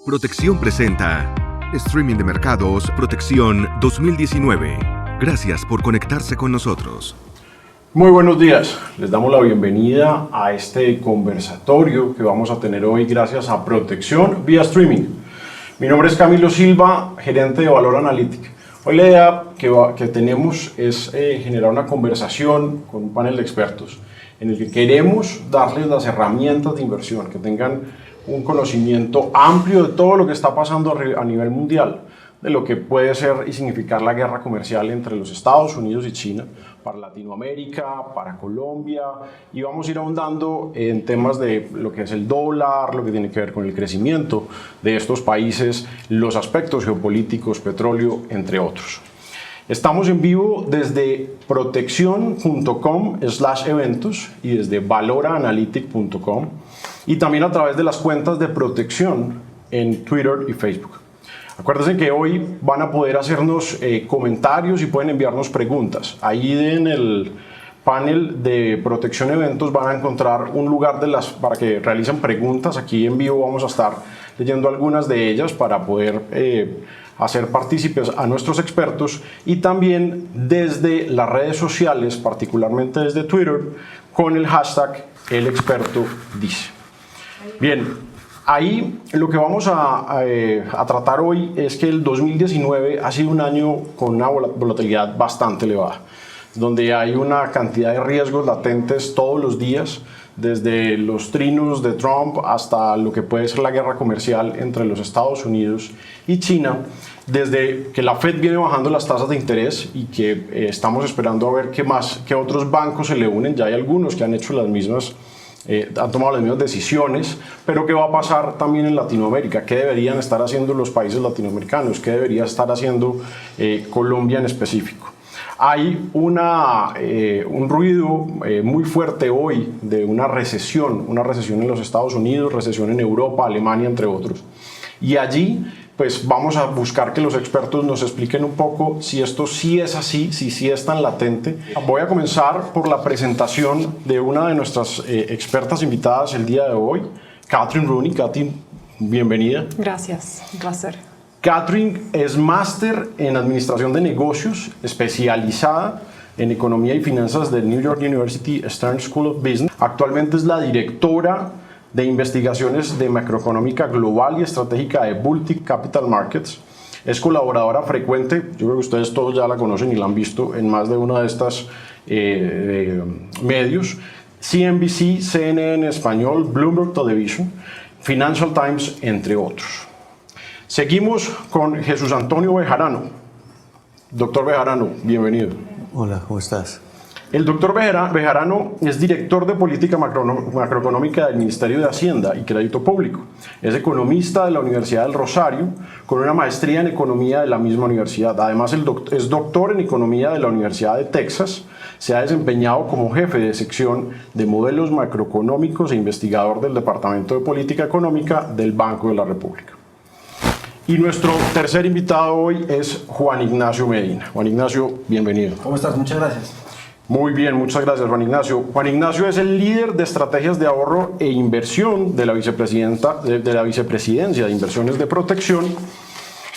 Protección presenta Streaming de Mercados Protección 2019. Gracias por conectarse con nosotros. Muy buenos días, les damos la bienvenida a este conversatorio que vamos a tener hoy gracias a Protección vía streaming. Mi nombre es Camilo Silva, gerente de Valor Analytic. Hoy la idea que tenemos es generar una conversación con un panel de expertos en el que queremos darles las herramientas de inversión, que tengan un conocimiento amplio de todo lo que está pasando a nivel mundial, de lo que puede ser y significar la guerra comercial entre los Estados Unidos y China, para Latinoamérica, para Colombia, y vamos a ir ahondando en temas de lo que es el dólar, lo que tiene que ver con el crecimiento de estos países, los aspectos geopolíticos, petróleo, entre otros. Estamos en vivo desde proteccion.com/eventos y desde valoraanalytic.com y también a través de las cuentas de Protección en Twitter y Facebook. Acuérdense que hoy van a poder hacernos comentarios y pueden enviarnos preguntas. Ahí en el panel de Protección Eventos van a encontrar un lugar para que realicen preguntas. Aquí en vivo vamos a estar leyendo algunas de ellas para poder hacer partícipes a nuestros expertos, y también desde las redes sociales, particularmente desde Twitter, con el hashtag El Experto Dice. Bien, ahí lo que vamos a tratar hoy es que el 2019 ha sido un año con una volatilidad bastante elevada, donde hay una cantidad de riesgos latentes todos los días, desde los trinos de Trump hasta lo que puede ser la guerra comercial entre los Estados Unidos y China, desde que la Fed viene bajando las tasas de interés y que estamos esperando a ver qué otros bancos se le unen. Ya hay algunos que han hecho las mismas, han tomado las mismas decisiones, pero ¿qué va a pasar también en Latinoamérica? ¿Qué deberían estar haciendo los países latinoamericanos? ¿Qué debería estar haciendo Colombia en específico? Hay un ruido muy fuerte hoy de una recesión en los Estados Unidos, recesión en Europa, Alemania, entre otros. Y allí pues vamos a buscar que los expertos nos expliquen un poco si esto sí es así, si sí es tan latente. Voy a comenzar por la presentación de una de nuestras expertas invitadas el día de hoy, Catherine Rooney. Catherine, bienvenida. Gracias, un placer. Catherine es máster en Administración de Negocios, especializada en Economía y Finanzas del New York University Stern School of Business. Actualmente es la directora de Investigaciones de Macroeconómica Global y Estratégica de Baltic Capital Markets. Es colaboradora frecuente, yo creo que ustedes todos ya la conocen y la han visto en más de uno de estos medios: CNBC, CNN en español, Bloomberg Television, Financial Times, entre otros. Seguimos con Jesús Antonio Bejarano. Doctor Bejarano, bienvenido. Hola, ¿cómo estás? El doctor Bejarano es director de Política Macroeconómica del Ministerio de Hacienda y Crédito Público. Es economista de la Universidad del Rosario, con una maestría en Economía de la misma universidad. Además, es doctor en Economía de la Universidad de Texas. Se ha desempeñado como jefe de sección de modelos macroeconómicos e investigador del Departamento de Política Económica del Banco de la República. Y nuestro tercer invitado hoy es Juan Ignacio Medina. Juan Ignacio, bienvenido. ¿Cómo estás? Muchas gracias. Muy bien, muchas gracias, Juan Ignacio. Juan Ignacio es el líder de estrategias de ahorro e inversión de la Vicepresidencia de Inversiones de Protección.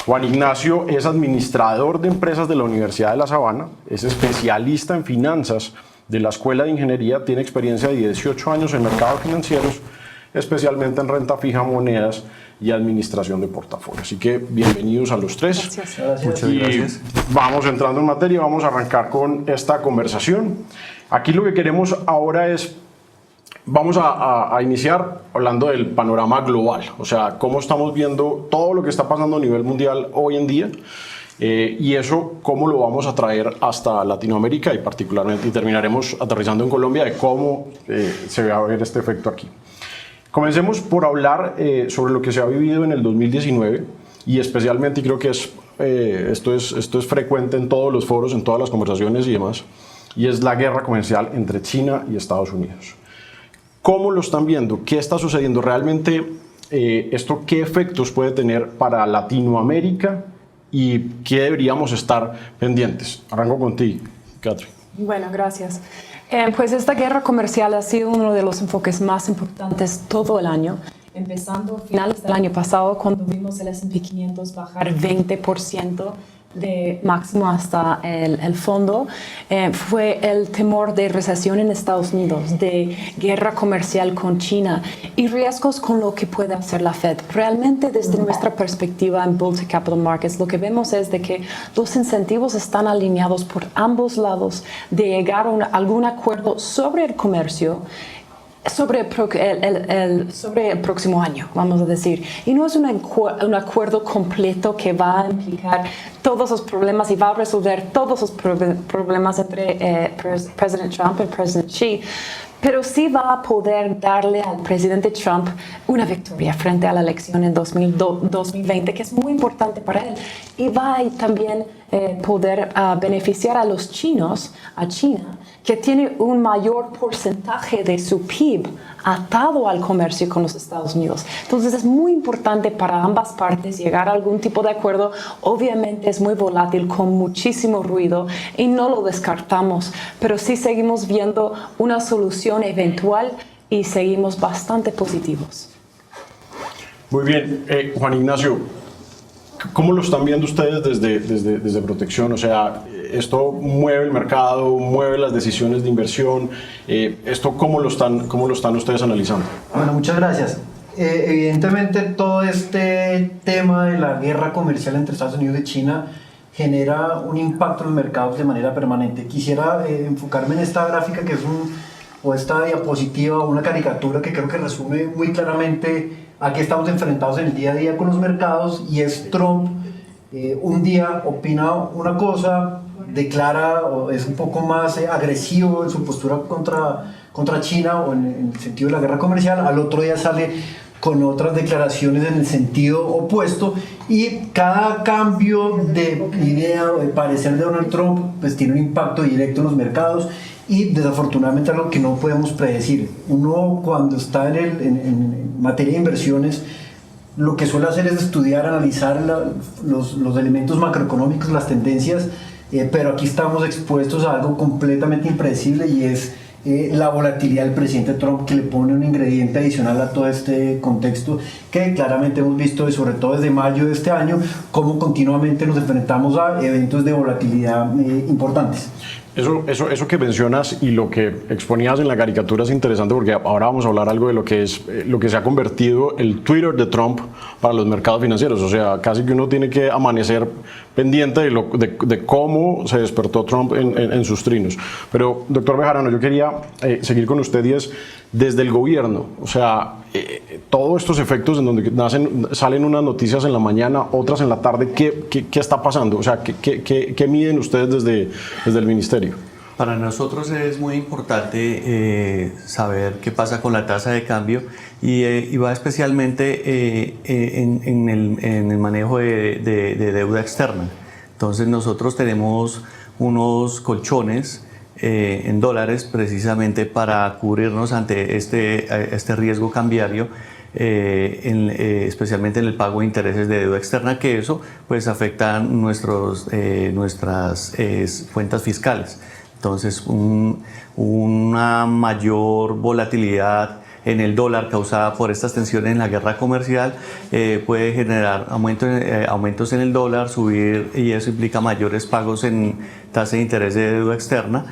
Juan Ignacio es administrador de empresas de la Universidad de La Sabana, es especialista en finanzas de la Escuela de Ingeniería, tiene experiencia de 18 años en mercados financieros, especialmente en renta fija, monedas y administración de portafolio. Así que bienvenidos a los tres. Gracias. Muchas gracias. Vamos entrando en materia, vamos a arrancar con esta conversación. Aquí lo que queremos ahora es, vamos a iniciar hablando del panorama global, o sea, cómo estamos viendo todo lo que está pasando a nivel mundial hoy en día, y eso cómo lo vamos a traer hasta Latinoamérica y particularmente, y terminaremos aterrizando en Colombia, de cómo se va a ver este efecto aquí. Comencemos por hablar sobre lo que se ha vivido en el 2019 y especialmente, y creo que esto es frecuente en todos los foros, en todas las conversaciones y demás, y es la guerra comercial entre China y Estados Unidos. ¿Cómo lo están viendo? ¿Qué está sucediendo? ¿Realmente esto qué efectos puede tener para Latinoamérica y qué deberíamos estar pendientes? Arranco contigo, Catherine. Bueno, gracias. Pues esta guerra comercial ha sido uno de los enfoques más importantes todo el año. empezando a finales del año pasado, cuando vimos el S&P 500 bajar 20% de máximo hasta el fondo, fue el temor de recesión en Estados Unidos, de guerra comercial con China y riesgos con lo que puede hacer la Fed. Realmente, desde nuestra perspectiva en Bull Capital Markets, lo que vemos es de que los incentivos están alineados por ambos lados de llegar a algún acuerdo sobre el comercio sobre el próximo año, vamos a decir. Y no es un acuerdo completo que va a implicar todos los problemas y va a resolver todos los problemas entre President Trump y President Xi, pero sí va a poder darle al presidente Trump una victoria frente a la elección en 2020, que es muy importante para él. Y va a también poder beneficiar a los chinos, a China, que tiene un mayor porcentaje de su PIB atado al comercio con los Estados Unidos. Entonces es muy importante para ambas partes llegar a algún tipo de acuerdo. Obviamente es muy volátil, con muchísimo ruido, y no lo descartamos, pero sí seguimos viendo una solución eventual y seguimos bastante positivos. Muy bien, Juan Ignacio, ¿cómo lo están viendo ustedes desde Protección? O sea, esto mueve el mercado, mueve las decisiones de inversión. ¿Esto cómo lo están ustedes analizando? Bueno, muchas gracias. Evidentemente todo este tema de la guerra comercial entre Estados Unidos y China genera un impacto en los mercados de manera permanente. Quisiera enfocarme en esta gráfica o esta diapositiva, una caricatura que creo que resume muy claramente a qué estamos enfrentados en el día a día con los mercados, y es Trump. Un día opina una cosa, declara o es un poco más agresivo en su postura contra China o en el sentido de la guerra comercial, al otro día sale con otras declaraciones en el sentido opuesto, y cada cambio de idea o de parecer de Donald Trump pues tiene un impacto directo en los mercados y desafortunadamente algo que no podemos predecir. Uno, cuando está en materia de inversiones, lo que suele hacer es estudiar, analizar los elementos macroeconómicos, las tendencias, pero aquí estamos expuestos a algo completamente impredecible, y es la volatilidad del presidente Trump, que le pone un ingrediente adicional a todo este contexto que claramente hemos visto, y sobre todo desde mayo de este año, cómo continuamente nos enfrentamos a eventos de volatilidad importantes. Eso que mencionas y lo que exponías en la caricatura es interesante, porque ahora vamos a hablar algo de lo que se ha convertido el Twitter de Trump para los mercados financieros. O sea, casi que uno tiene que amanecer pendiente de cómo se despertó Trump en sus trinos. Pero, doctor Bejarano, yo quería seguir con usted, y es desde el gobierno. O sea, todos estos efectos en donde salen unas noticias en la mañana, otras en la tarde, ¿qué está pasando? O sea, ¿qué miden ustedes desde el ministerio? Para nosotros es muy importante saber qué pasa con la tasa de cambio, y va especialmente en el manejo de deuda externa. Entonces nosotros tenemos unos colchones en dólares precisamente para cubrirnos ante este riesgo cambiario, especialmente en el pago de intereses de deuda externa, que eso pues afecta nuestras cuentas fiscales. Entonces una mayor volatilidad en el dólar causada por estas tensiones en la guerra comercial puede generar aumentos en el dólar, subir, y eso implica mayores pagos en tasa de interés de deuda externa.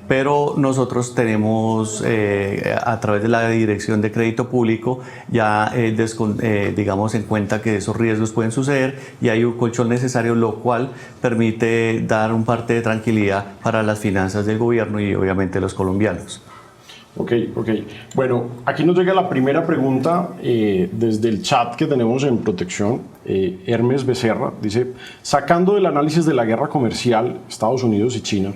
Pero nosotros tenemos, a través de la Dirección de Crédito Público, ya digamos en cuenta que esos riesgos pueden suceder, y hay un colchón necesario, lo cual permite dar un parte de tranquilidad para las finanzas del gobierno y obviamente los colombianos. Ok. Bueno, aquí nos llega la primera pregunta desde el chat que tenemos en Protección. Hermes Becerra dice: sacando del análisis de la guerra comercial Estados Unidos y China,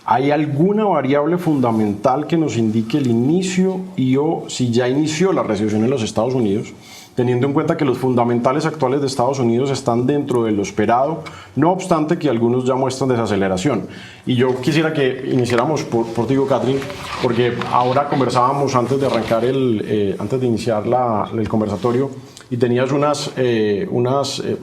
¿hay alguna variable fundamental que nos indique el inicio o si ya inició la recesión en los Estados Unidos, teniendo en cuenta que los fundamentales actuales de Estados Unidos están dentro de lo esperado, no obstante que algunos ya muestran desaceleración? Y yo quisiera que iniciáramos por ti, Catherine, porque ahora conversábamos antes de arrancar antes de iniciar el conversatorio, y tenías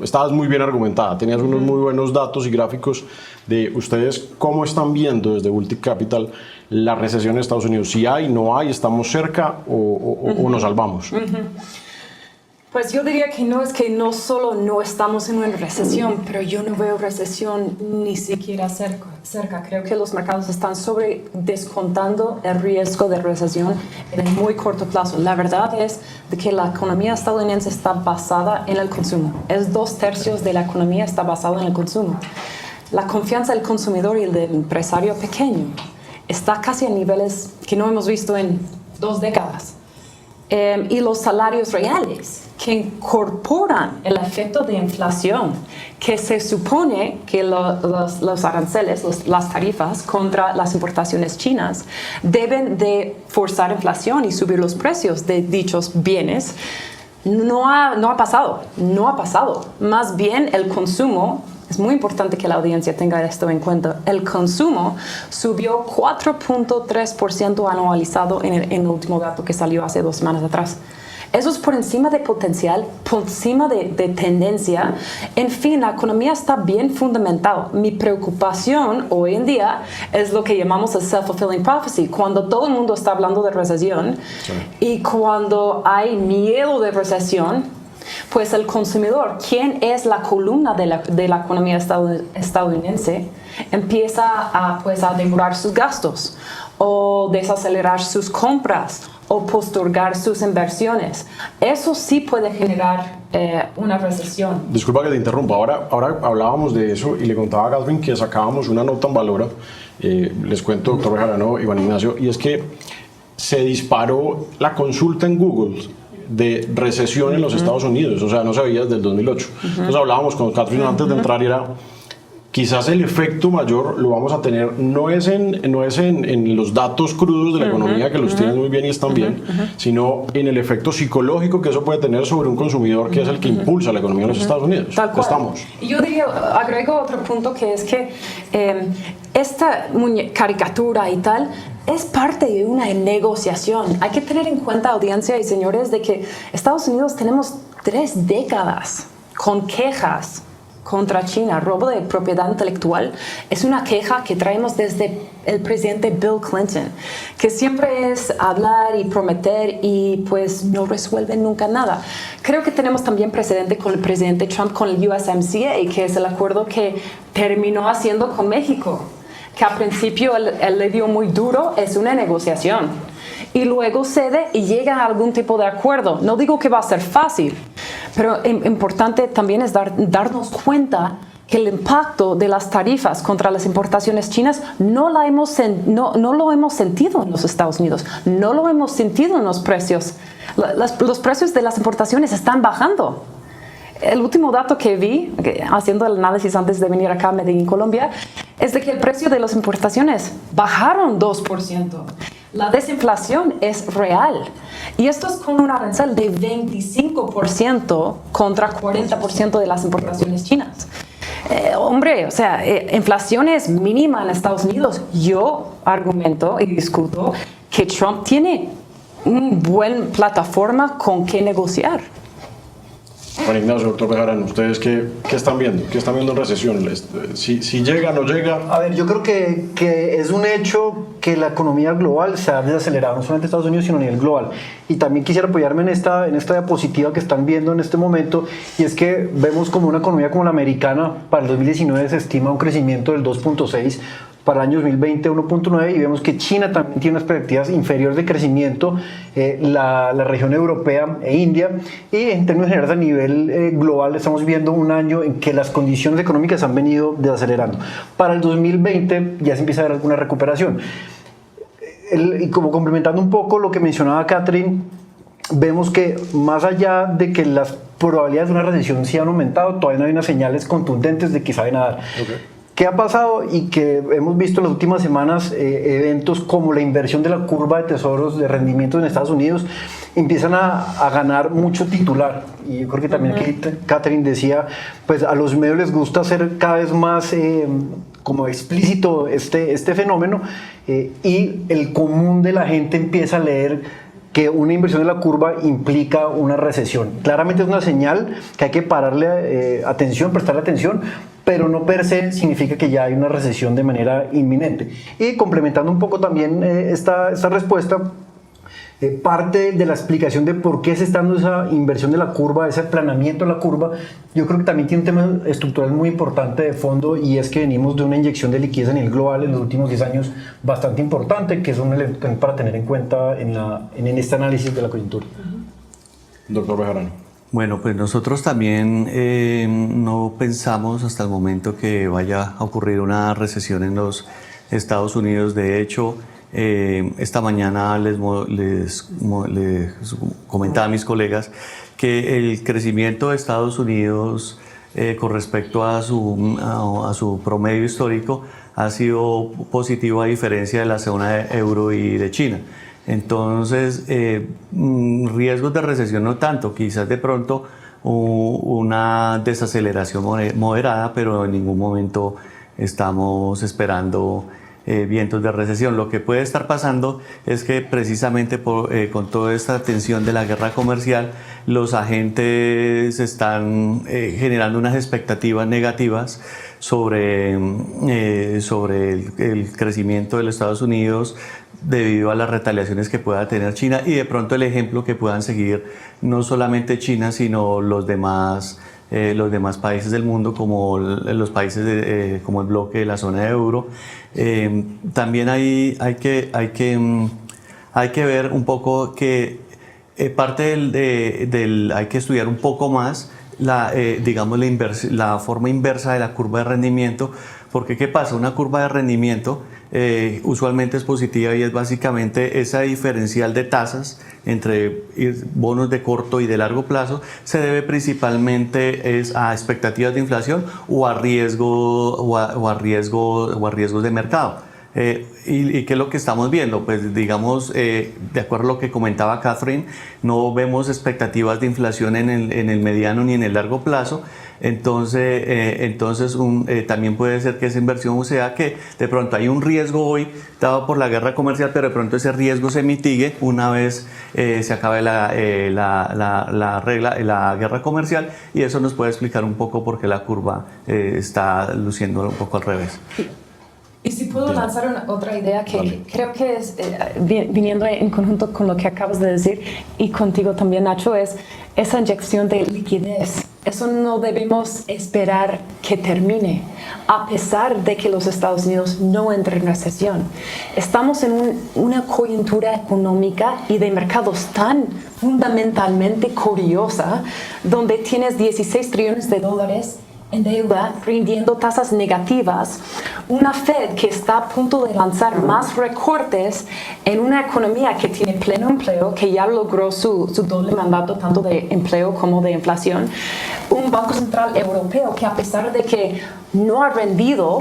estabas muy bien argumentada, tenías unos muy buenos datos y gráficos de ustedes cómo están viendo desde Bull Capital la recesión en Estados Unidos, si hay, no hay, estamos cerca o nos salvamos. Pues yo diría que no solo no estamos en una recesión, pero yo no veo recesión ni siquiera cerca. Creo que los mercados están descontando el riesgo de recesión en el muy corto plazo. La verdad es de que la economía estadounidense está basada en el consumo. 2/3 de la economía está basada en el consumo. La confianza del consumidor y el del empresario pequeño está casi a niveles que no hemos visto en 2 décadas. Y los salarios reales que incorporan el efecto de inflación, que se supone que los aranceles, las tarifas contra las importaciones chinas deben de forzar inflación y subir los precios de dichos bienes, no ha pasado. Más bien el consumo, es muy importante que la audiencia tenga esto en cuenta, el consumo subió 4.3% anualizado en el último dato que salió hace 2 semanas atrás. Eso es por encima de potencial, por encima de tendencia. En fin, la economía está bien fundamentada. Mi preocupación hoy en día es lo que llamamos el self-fulfilling prophecy. Cuando todo el mundo está hablando de recesión y cuando hay miedo de recesión, pues el consumidor, quien es la columna de la economía estadounidense, empieza a demorar sus gastos o desacelerar sus compras o postergar sus inversiones. Eso sí puede generar una recesión. Disculpa que te interrumpa, ahora hablábamos de eso y le contaba a Catherine que sacábamos una nota en Valora, les cuento, doctor Bejarano, Iván Ignacio, y es que se disparó la consulta en Google de recesión en los Estados Unidos, o sea, no se veía desde el 2008. Entonces hablábamos con Catherine antes de entrar y era, quizás el efecto mayor lo vamos a tener, no es en los datos crudos de la economía, que los tienen muy bien y están bien, sino en el efecto psicológico que eso puede tener sobre un consumidor que es el que impulsa la economía de los Estados Unidos. Tal cual. Y yo diría, agrego otro punto, que es que esta caricatura y tal es parte de una negociación. Hay que tener en cuenta, audiencia y señores, de que Estados Unidos tenemos 3 décadas con quejas contra China. Robo de propiedad intelectual es una queja que traemos desde el presidente Bill Clinton, que siempre es hablar y prometer y pues no resuelve nunca nada. Creo que tenemos también precedente con el presidente Trump con el USMCA, que es el acuerdo que terminó haciendo con México, que al principio él le dio muy duro, es una negociación, y luego cede y llega a algún tipo de acuerdo. No digo que va a ser fácil, pero importante también es darnos cuenta que el impacto de las tarifas contra las importaciones chinas no lo hemos sentido en los Estados Unidos, no lo hemos sentido en los precios. Los precios de las importaciones están bajando. El último dato que vi, haciendo el análisis antes de venir acá a Medellín, Colombia, es de que el precio de las importaciones bajaron 2%. La desinflación es real. Y esto es con un arancel de 25% contra 40% de las importaciones chinas. Hombre, o sea, inflación es mínima en Estados Unidos. Yo argumento y discuto que Trump tiene una buena plataforma con que negociar. Juan Ignacio, doctor Bejarano, ¿ustedes qué están viendo? ¿Qué están viendo en recesión? Si llega, no llega. A ver, yo creo que es un hecho que la economía global se ha desacelerado, no solamente en Estados Unidos, sino a nivel global. Y también quisiera apoyarme en esta diapositiva que están viendo en este momento, y es que vemos como una economía como la americana, para el 2019 se estima un crecimiento del 2.6%, para el año 2020 1.9%, y vemos que China también tiene unas perspectivas inferiores de crecimiento, la región europea e India, y en términos generales a nivel global estamos viendo un año en que las condiciones económicas han venido desacelerando. Para el 2020 ya se empieza a ver alguna recuperación. Y como complementando un poco lo que mencionaba Catherine, vemos que más allá de que las probabilidades de una recesión sí han aumentado, todavía no hay unas señales contundentes de que saben dar. Okay. ¿Qué ha pasado? Y que hemos visto en las últimas semanas eventos como la inversión de la curva de tesoros de rendimiento en Estados Unidos empiezan a ganar mucho titular. Y yo creo que también aquí Catherine decía, pues a los medios les gusta hacer cada vez más como explícito este fenómeno, y el común de la gente empieza a leer que una inversión de la curva implica una recesión. Claramente es una señal que hay que prestarle atención, pero no per se significa que ya hay una recesión de manera inminente. Y complementando un poco también esta respuesta, parte de la explicación de por qué se está dando esa inversión de la curva, ese aplanamiento de la curva, yo creo que también tiene un tema estructural muy importante de fondo, y es que venimos de una inyección de liquidez a nivel global en los últimos 10 años bastante importante, que es un elemento para tener en cuenta en este análisis de la coyuntura. Doctor Bejarano. Bueno, pues nosotros también no pensamos hasta el momento que vaya a ocurrir una recesión en los Estados Unidos. De hecho, esta mañana les comentaba a mis colegas que el crecimiento de Estados Unidos con respecto a su promedio histórico ha sido positivo, a diferencia de la zona de euro y de China. Entonces, riesgos de recesión no tanto, quizás de pronto una desaceleración moderada, pero en ningún momento estamos esperando vientos de recesión. Lo que puede estar pasando es que precisamente con toda esta tensión de la guerra comercial, los agentes están generando unas expectativas negativas sobre el crecimiento de los Estados Unidos debido a las retaliaciones que pueda tener China, y de pronto el ejemplo que puedan seguir no solamente China, sino los demás países del mundo, como los países como el bloque de la zona de euro. También hay que ver un poco que parte hay que estudiar un poco más la forma inversa de la curva de rendimiento, porque ¿qué pasa? Una curva de rendimiento usualmente es positiva, y es básicamente esa diferencial de tasas entre bonos de corto y de largo plazo se debe principalmente a expectativas de inflación o a riesgos de mercado. ¿Y qué es lo que estamos viendo? Pues digamos, de acuerdo a lo que comentaba Catherine, no vemos expectativas de inflación en el mediano ni en el largo plazo. Entonces también puede ser que esa inversión sea que de pronto hay un riesgo hoy dado por la guerra comercial, pero de pronto ese riesgo se mitigue una vez se acabe la guerra comercial, y eso nos puede explicar un poco por qué la curva está luciendo un poco al revés. Y si puedo lanzar otra idea que creo que es, viniendo en conjunto con lo que acabas de decir y contigo también, Nacho, es esa inyección de liquidez. Eso no debemos esperar que termine, a pesar de que los Estados Unidos no entren en recesión. Estamos en una coyuntura económica y de mercados tan fundamentalmente curiosa, donde tienes 16 trillones de dólares en deuda, rindiendo tasas negativas, una Fed que está a punto de lanzar más recortes en una economía que tiene pleno empleo, que ya logró su doble mandato tanto de empleo como de inflación, un Banco Central Europeo que, a pesar de que no ha rendido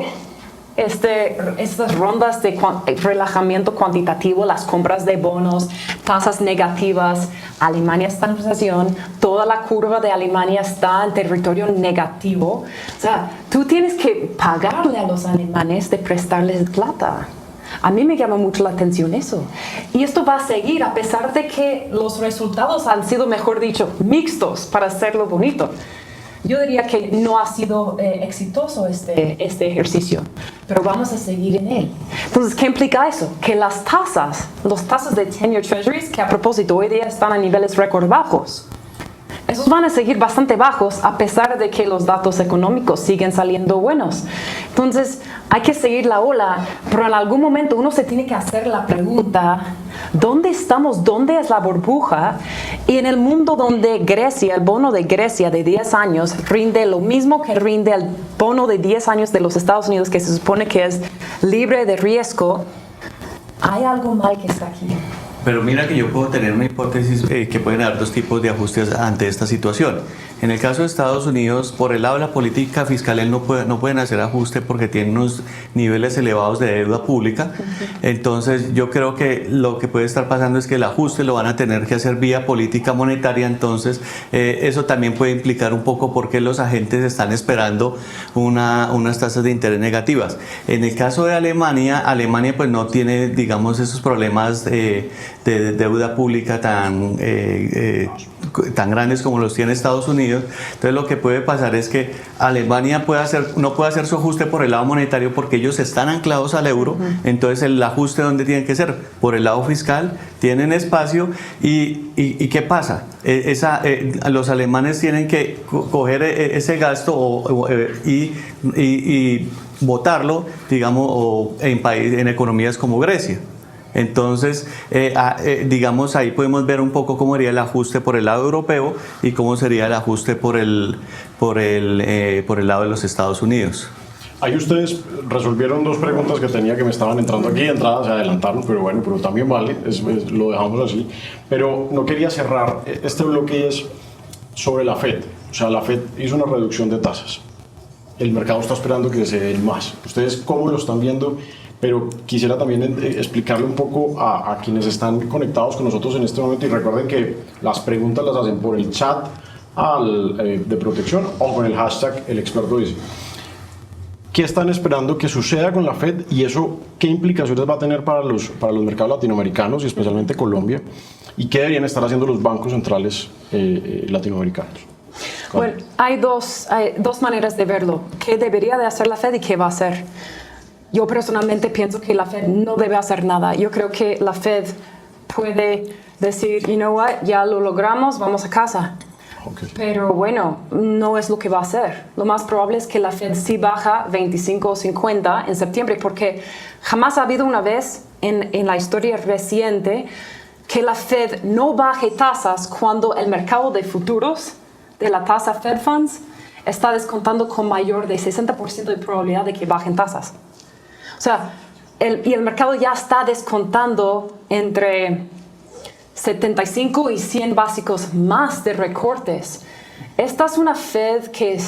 estas rondas de relajamiento cuantitativo, las compras de bonos, tasas negativas, Alemania está en recesión, toda la curva de Alemania está en territorio negativo. O sea, tú tienes que pagarle a los alemanes de prestarles plata. A mí me llama mucho la atención eso. Y esto va a seguir a pesar de que los resultados han sido, mejor dicho, mixtos, para hacerlo bonito. Yo diría que no ha sido exitoso este ejercicio, pero vamos a seguir en él. Entonces, ¿qué implica eso? Que las tasas de 10-year treasuries, que a propósito hoy día están a niveles récord bajos, esos van a seguir bastante bajos a pesar de que los datos económicos siguen saliendo buenos. Entonces, hay que seguir la ola, pero en algún momento uno se tiene que hacer la pregunta, ¿dónde estamos? ¿Dónde es la burbuja? Y en el mundo donde Grecia, el bono de Grecia de 10 años rinde lo mismo que rinde el bono de 10 años de los Estados Unidos, que se supone que es libre de riesgo, hay algo mal que está aquí. Pero mira que yo puedo tener una hipótesis que pueden haber dos tipos de ajustes ante esta situación. En el caso de Estados Unidos, por el lado de la política fiscal, no pueden hacer ajuste porque tienen unos niveles elevados de deuda pública. Entonces, yo creo que lo que puede estar pasando es que el ajuste lo van a tener que hacer vía política monetaria. Entonces, eso también puede implicar un poco por qué los agentes están esperando unas tasas de interés negativas. En el caso de Alemania pues no tiene, digamos, esos problemas de deuda pública tan grandes como los tiene Estados Unidos. Entonces lo que puede pasar es que Alemania no puede hacer su ajuste por el lado monetario porque ellos están anclados al euro. Entonces el ajuste ¿dónde tiene que ser? Por el lado fiscal, tienen espacio y ¿qué pasa? Los alemanes tienen que coger ese gasto y botarlo, digamos, en economías como Grecia. Entonces, digamos, ahí podemos ver un poco cómo sería el ajuste por el lado europeo y cómo sería el ajuste por el lado de los Estados Unidos. Ahí ustedes resolvieron dos preguntas que tenía que me estaban entrando aquí, de entrada se adelantaron, pero bueno, pero también vale, lo dejamos así. Pero no quería cerrar este bloque, es sobre la Fed. O sea, la Fed hizo una reducción de tasas. El mercado está esperando que se den más. ¿Ustedes cómo lo están viendo? Pero quisiera también explicarle un poco a quienes están conectados con nosotros en este momento, y recuerden que las preguntas las hacen por el chat de protección o con el hashtag El Experto Dice. ¿Qué están esperando que suceda con la Fed y eso qué implicaciones va a tener para los mercados latinoamericanos y especialmente Colombia? ¿Y qué deberían estar haciendo los bancos centrales latinoamericanos? Bueno, hay dos maneras de verlo. ¿Qué debería de hacer la Fed y qué va a hacer? Yo personalmente pienso que la Fed no debe hacer nada. Yo creo que la Fed puede decir, you know what, ya lo logramos, vamos a casa. Okay. Pero bueno, no es lo que va a hacer. Lo más probable es que la Fed sí baja 25 o 50 en septiembre, porque jamás ha habido una vez en la historia reciente que la Fed no baje tasas cuando el mercado de futuros de la tasa Fed Funds está descontando con mayor de 60% de probabilidad de que bajen tasas. O sea, el mercado ya está descontando entre 75 y 100 básicos más de recortes. Esta es una Fed que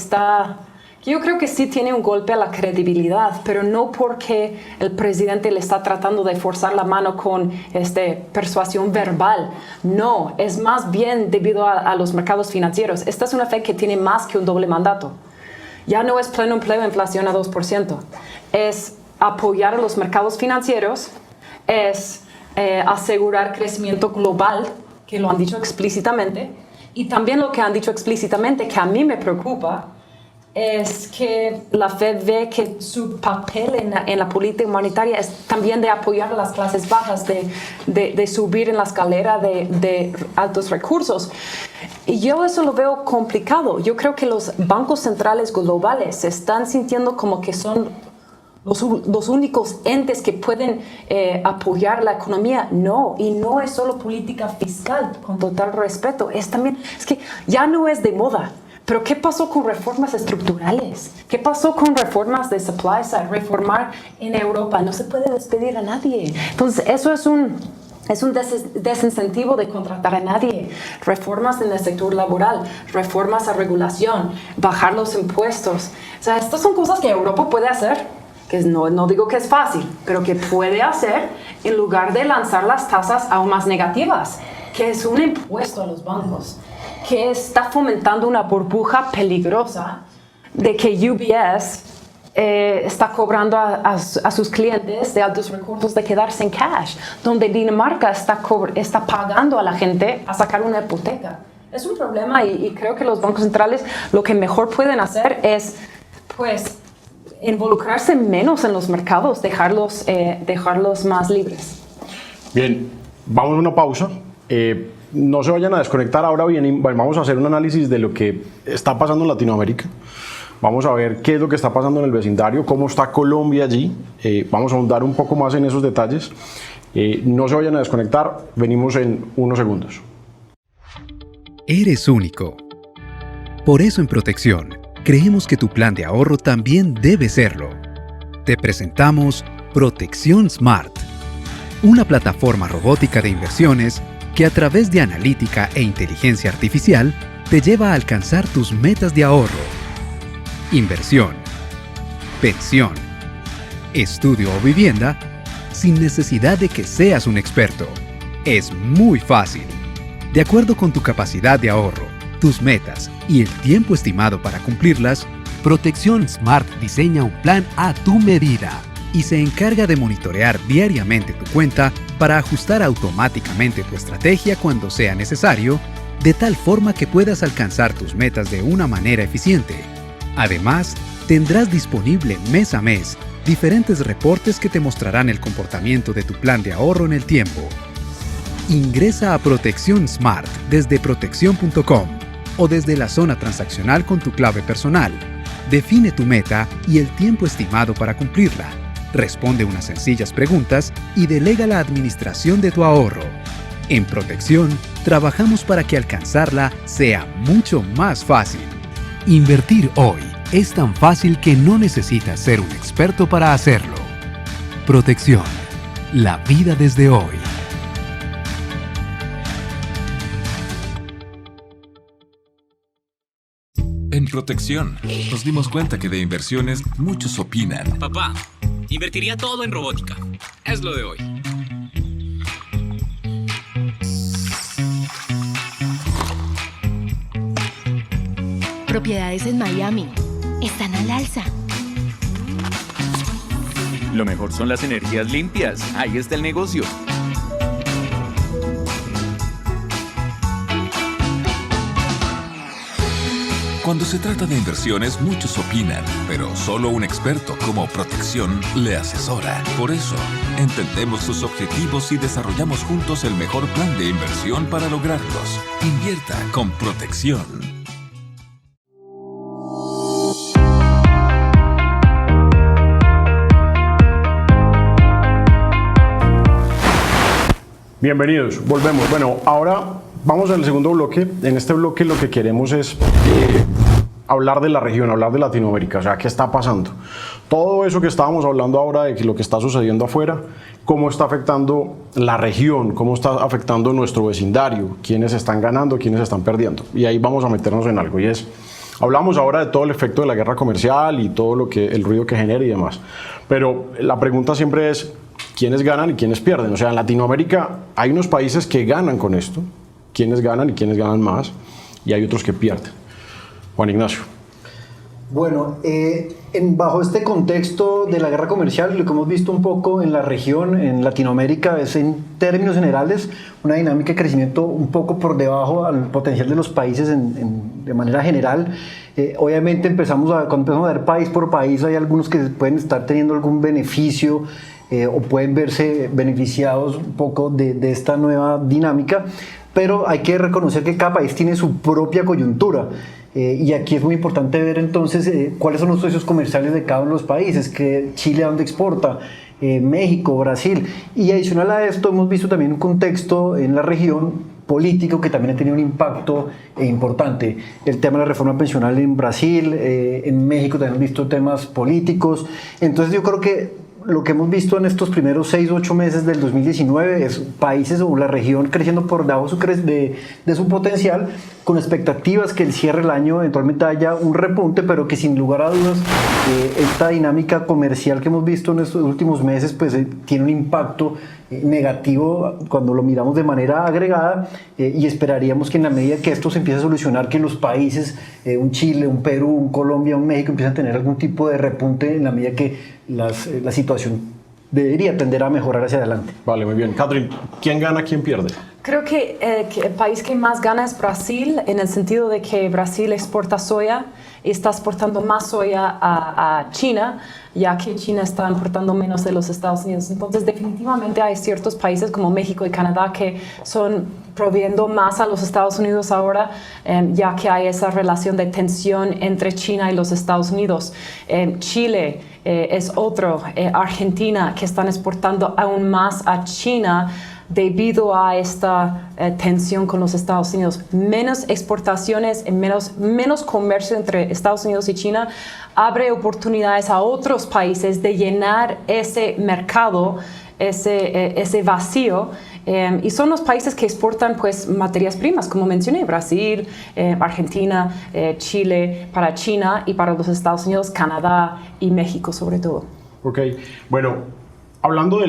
yo creo que sí tiene un golpe a la credibilidad, pero no porque el presidente le está tratando de forzar la mano con persuasión verbal. No, es más bien debido a los mercados financieros. Esta es una Fed que tiene más que un doble mandato. Ya no es pleno empleo, inflación a 2%. Es apoyar a los mercados financieros, es asegurar crecimiento global, que lo han dicho explícitamente, y también lo que han dicho explícitamente, que a mí me preocupa, es que la Fed ve que su papel en la política monetaria es también de apoyar a las clases bajas, de subir en la escalera de altos recursos. Y yo eso lo veo complicado. Yo creo que los bancos centrales globales se están sintiendo como que son los únicos entes que pueden apoyar la economía. No, y no es solo política fiscal, con total respeto, es que ya no es de moda. Pero ¿qué pasó con reformas estructurales? ¿Qué pasó con reformas de supply side? Reformar en Europa, no se puede despedir a nadie. Entonces eso es un desincentivo de contratar a nadie. Reformas en el sector laboral, reformas a regulación, bajar los impuestos. O sea, estas son cosas que Europa puede hacer, que no digo que es fácil, pero que puede hacer en lugar de lanzar las tasas aún más negativas, que es un impuesto a los bancos, que está fomentando una burbuja peligrosa de que UBS está cobrando a sus clientes de altos recursos de quedarse en cash, donde Dinamarca está pagando a la gente a sacar una hipoteca. Es un problema y creo que los bancos centrales lo que mejor pueden hacer es, pues, involucrarse menos en los mercados, dejarlos más libres. Bien, vamos a una pausa. No se vayan a desconectar. Ahora bien, vamos a hacer un análisis de lo que está pasando en Latinoamérica. Vamos a ver qué es lo que está pasando en el vecindario, cómo está Colombia allí. Vamos a ahondar un poco más en esos detalles. No se vayan a desconectar. Venimos en unos segundos. Eres único. Por eso en Protección, creemos que tu plan de ahorro también debe serlo. Te presentamos Protección Smart, una plataforma robótica de inversiones que a través de analítica e inteligencia artificial te lleva a alcanzar tus metas de ahorro, inversión, pensión, estudio o vivienda sin necesidad de que seas un experto. Es muy fácil. De acuerdo con tu capacidad de ahorro, tus metas y el tiempo estimado para cumplirlas, Protección Smart diseña un plan a tu medida y se encarga de monitorear diariamente tu cuenta para ajustar automáticamente tu estrategia cuando sea necesario de tal forma que puedas alcanzar tus metas de una manera eficiente. Además, tendrás disponible mes a mes diferentes reportes que te mostrarán el comportamiento de tu plan de ahorro en el tiempo. Ingresa a Protección Smart desde protección.com o desde la zona transaccional con tu clave personal. Define tu meta y el tiempo estimado para cumplirla. Responde unas sencillas preguntas y delega la administración de tu ahorro. En Protección, trabajamos para que alcanzarla sea mucho más fácil. Invertir hoy es tan fácil que no necesitas ser un experto para hacerlo. Protección. La vida desde hoy. En Protección, nos dimos cuenta que de inversiones muchos opinan. Papá, invertiría todo en robótica. Es lo de hoy. Propiedades en Miami están al alza. Lo mejor son las energías limpias. Ahí está el negocio. Cuando se trata de inversiones, muchos opinan, pero solo un experto como Protección le asesora. Por eso, entendemos sus objetivos y desarrollamos juntos el mejor plan de inversión para lograrlos. Invierta con Protección. Bienvenidos, volvemos. Bueno, ahora vamos al segundo bloque. En este bloque lo que queremos es hablar de la región, hablar de Latinoamérica, o sea, qué está pasando. Todo eso que estábamos hablando ahora de lo que está sucediendo afuera, cómo está afectando la región, cómo está afectando nuestro vecindario, quiénes están ganando, quiénes están perdiendo. Y ahí vamos a meternos en algo, y es, hablamos ahora de todo el efecto de la guerra comercial y todo lo que, el ruido que genera y demás. Pero la pregunta siempre es, ¿quiénes ganan y quiénes pierden? O sea, en Latinoamérica hay unos países que ganan con esto, quiénes ganan y quiénes ganan más, y hay otros que pierden. Juan Ignacio. Bueno, bajo este contexto de la guerra comercial, lo que hemos visto un poco en la región, en Latinoamérica, es en términos generales una dinámica de crecimiento un poco por debajo al potencial de los países de manera general. Obviamente cuando empezamos a ver país por país, hay algunos que pueden estar teniendo algún beneficio o pueden verse beneficiados un poco de esta nueva dinámica, pero hay que reconocer que cada país tiene su propia coyuntura. Y aquí es muy importante ver entonces cuáles son los socios comerciales de cada uno de los países, que Chile a dónde exporta, México, Brasil, y adicional a esto hemos visto también un contexto en la región político que también ha tenido un impacto importante. El tema de la reforma pensional en Brasil, en México también hemos visto temas políticos. Entonces yo creo que lo que hemos visto en estos primeros 6 o 8 meses del 2019 es países o la región creciendo por debajo de su potencial, con expectativas que el cierre del año eventualmente haya un repunte, pero que sin lugar a dudas esta dinámica comercial que hemos visto en estos últimos meses pues tiene un impacto negativo cuando lo miramos de manera agregada, y esperaríamos que en la medida que esto se empiece a solucionar, que los países, un Chile, un Perú, un Colombia, un México, empiecen a tener algún tipo de repunte en la medida que la situación debería tender a mejorar hacia adelante. Vale, muy bien. Catherine, ¿quién gana, quién pierde? Creo que el país que más gana es Brasil, en el sentido de que Brasil exporta soya y está exportando más soya a China, ya que China está importando menos de los Estados Unidos. Entonces, definitivamente hay ciertos países como México y Canadá que son proveyendo más a los Estados Unidos ahora, ya que hay esa relación de tensión entre China y los Estados Unidos. Chile es otro, Argentina, que están exportando aún más a China debido a esta tensión con los Estados Unidos. Menos exportaciones, menos comercio entre Estados Unidos y China abre oportunidades a otros países de llenar ese mercado, ese vacío. Y son los países que exportan pues materias primas, como mencioné, Brasil, Argentina, Chile para China, y para los Estados Unidos, Canadá y México sobre todo. Ok, bueno, hablando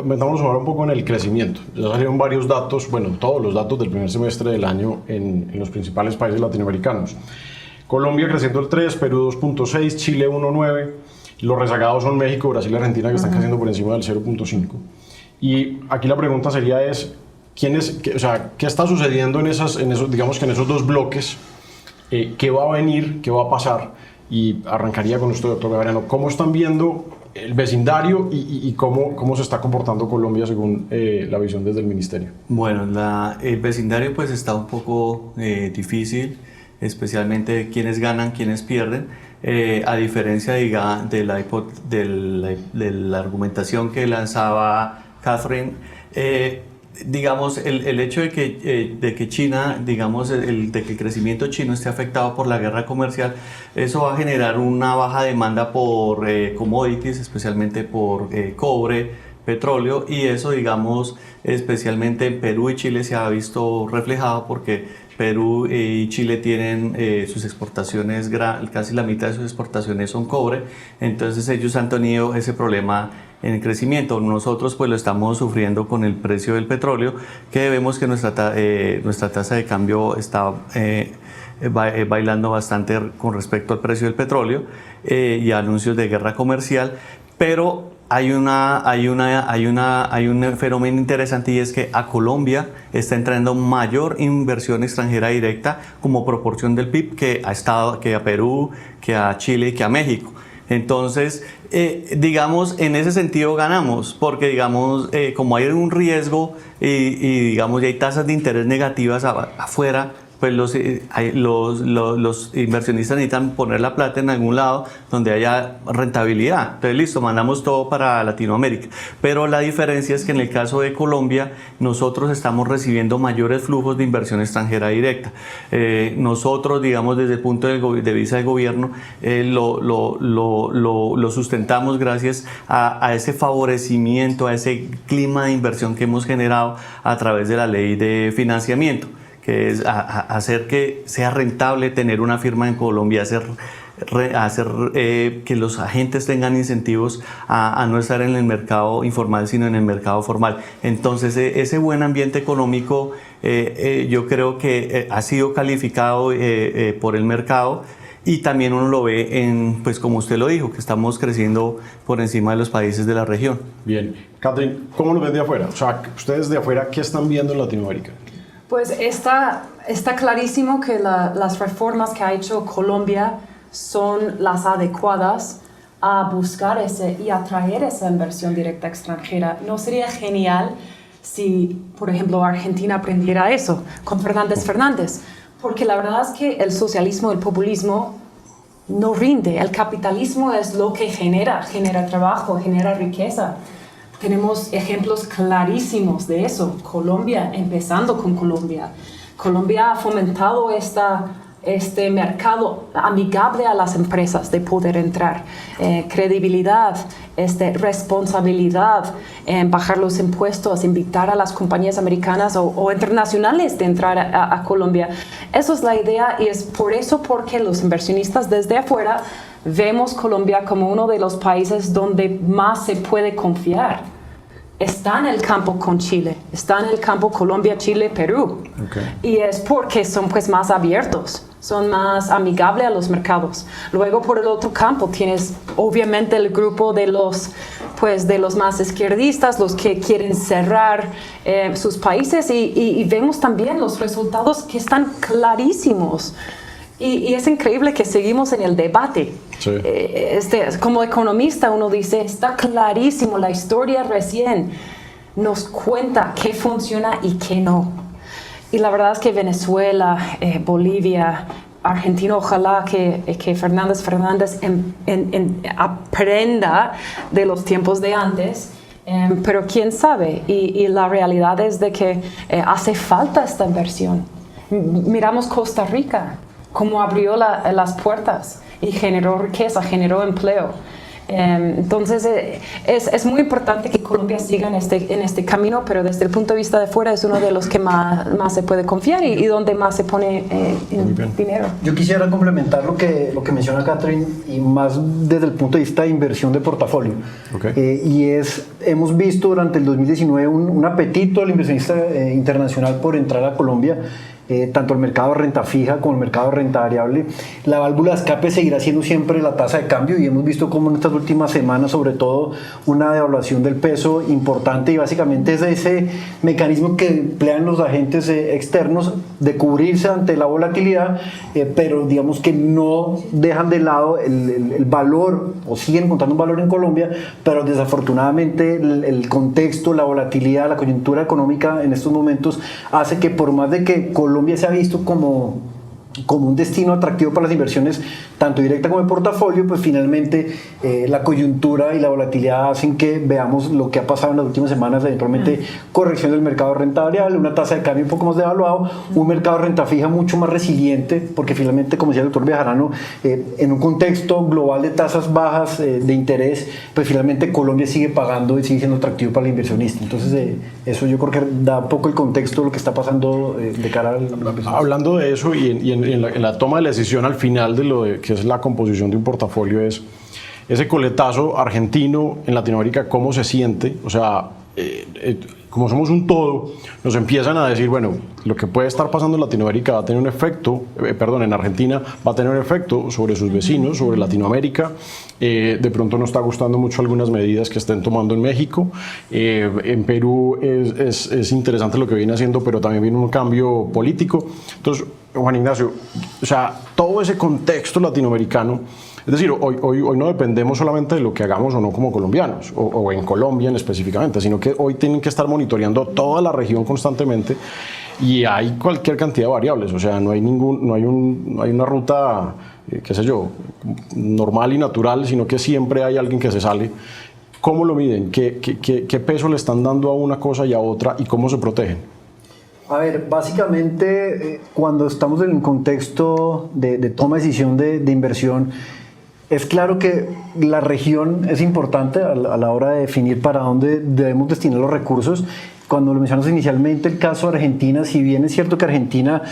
metamos ahora un poco en el crecimiento. Ya salieron varios datos, bueno, todos los datos del primer semestre del año en los principales países latinoamericanos. Colombia creciendo el 3, Perú 2.6, Chile 1.9, los rezagados son México, Brasil y Argentina, que están creciendo por encima del 0.5. Y aquí la pregunta sería ¿Qué está sucediendo en esos, digamos que en esos dos bloques? ¿Qué va a venir? ¿Qué va a pasar? Y arrancaría con usted, doctor Gaveriano. ¿Cómo están viendo el vecindario y cómo se está comportando Colombia según la visión desde el ministerio? Bueno, el vecindario pues está un poco difícil, especialmente quiénes ganan, quiénes pierden. A diferencia de la argumentación que lanzaba Catherine, digamos, el hecho de que China, digamos, de que el crecimiento chino esté afectado por la guerra comercial, eso va a generar una baja demanda por commodities, especialmente por cobre, petróleo, y eso, digamos, especialmente en Perú y Chile se ha visto reflejado porque Perú y Chile tienen sus exportaciones, casi la mitad de sus exportaciones son cobre, entonces ellos han tenido ese problema en el crecimiento. Nosotros pues lo estamos sufriendo con el precio del petróleo, que vemos que nuestra tasa de cambio está bailando bastante con respecto al precio del petróleo y anuncios de guerra comercial, pero hay un fenómeno interesante, y es que a Colombia está entrando mayor inversión extranjera directa como proporción del PIB que a Perú, que a Chile y que a México. Entonces, digamos, en ese sentido ganamos, porque digamos, como hay un riesgo y digamos, ya hay tasas de interés negativas afuera, pues los inversionistas necesitan poner la plata en algún lado donde haya rentabilidad. Entonces, listo, mandamos todo para Latinoamérica. Pero la diferencia es que en el caso de Colombia, nosotros estamos recibiendo mayores flujos de inversión extranjera directa. Nosotros, digamos, desde el punto de vista del gobierno, lo sustentamos gracias a ese favorecimiento, a ese clima de inversión que hemos generado a través de la ley de financiamiento, que es hacer que sea rentable tener una firma en Colombia, hacer que los agentes tengan incentivos a no estar en el mercado informal, sino en el mercado formal. Entonces, ese buen ambiente económico yo creo que ha sido calificado por el mercado, y también uno lo ve pues como usted lo dijo, que estamos creciendo por encima de los países de la región. Bien. Catherine, ¿cómo lo ven de afuera? O sea, ustedes de afuera, ¿qué están viendo en Latinoamérica? Pues está clarísimo que las reformas que ha hecho Colombia son las adecuadas a buscar y atraer esa inversión directa extranjera. ¿No sería genial si, por ejemplo, Argentina aprendiera eso con Fernández? Porque la verdad es que el socialismo, el populismo no rinde. El capitalismo es lo que genera trabajo, genera riqueza. Tenemos ejemplos clarísimos de eso. Colombia, empezando con Colombia. Colombia ha fomentado este mercado amigable a las empresas de poder entrar. Credibilidad, responsabilidad, bajar los impuestos, invitar a las compañías americanas o internacionales de entrar a Colombia. Eso es la idea, y es porque los inversionistas desde afuera vemos Colombia como uno de los países donde más se puede confiar. Está en el campo con Chile, está en el campo Colombia, Chile, Perú. Okay. Y es porque son pues más abiertos, son más amigables a los mercados. Luego, por el otro campo tienes obviamente el grupo de los más izquierdistas, los que quieren cerrar sus países, y vemos también los resultados que están clarísimos. Y es increíble que seguimos en el debate. Sí. Como economista uno dice, está clarísimo, la historia recién nos cuenta qué funciona y qué no. Y la verdad es que Venezuela, Bolivia, Argentina, ojalá que Fernández aprenda de los tiempos de antes, pero quién sabe. Y la realidad es de que hace falta esta inversión. Miramos Costa Rica, cómo abrió las puertas y generó riqueza, generó empleo. Entonces es muy importante que Colombia siga en este camino, pero desde el punto de vista de fuera es uno de los que más se puede confiar y donde más se pone dinero. Yo quisiera complementar lo que menciona Catherine, y más desde el punto de vista de inversión de portafolio. Okay. Hemos visto durante el 2019 un apetito del inversionista internacional por entrar a Colombia. tanto el mercado de renta fija como el mercado de renta variable. La válvula de escape seguirá siendo siempre la tasa de cambio y hemos visto como en estas últimas semanas sobre todo una devaluación del peso importante y básicamente es ese mecanismo que emplean los agentes externos de cubrirse ante la volatilidad, pero digamos que no dejan de lado el valor o siguen encontrando un valor en Colombia, pero desafortunadamente el contexto, la volatilidad, la coyuntura económica en estos momentos hace que por más de que Colombia se ha visto como un destino atractivo para las inversiones, tanto directa como de portafolio, pues finalmente la coyuntura y la volatilidad hacen que veamos lo que ha pasado en las últimas semanas, eventualmente corrección del mercado de renta variable, una tasa de cambio un poco más devaluado, un mercado de renta fija mucho más resiliente, porque finalmente, como decía el doctor Bejarano, en un contexto global de tasas bajas de interés, pues finalmente Colombia sigue pagando y sigue siendo atractivo para el inversionista. Entonces eso yo creo que da un poco el contexto de lo que está pasando de cara al inversionista. Hablando de eso y en la toma de la decisión al final de lo que es la composición de un portafolio, es ese coletazo argentino en Latinoamérica, ¿cómo se siente? O sea, como somos un todo, nos empiezan a decir, bueno, lo que puede estar pasando en Latinoamérica va a tener un efecto, en Argentina va a tener un efecto sobre sus vecinos, sobre Latinoamérica. De pronto no está gustando mucho algunas medidas que estén tomando en México. En Perú es interesante lo que viene haciendo, pero también viene un cambio político. Entonces, Juan Ignacio, o sea, todo ese contexto latinoamericano, es decir, hoy no dependemos solamente de lo que hagamos o no como colombianos, o en Colombia específicamente, sino que hoy tienen que estar monitoreando toda la región constantemente y hay cualquier cantidad de variables, o sea, no hay una ruta, qué sé yo, normal y natural, sino que siempre hay alguien que se sale. ¿Cómo lo miden? ¿Qué peso le están dando a una cosa y a otra y cómo se protegen? A ver, básicamente cuando estamos en un contexto de toma de decisión de inversión, es claro que la región es importante a la hora de definir para dónde debemos destinar los recursos. Cuando lo mencionamos inicialmente, el caso de Argentina, si bien es cierto que Argentina,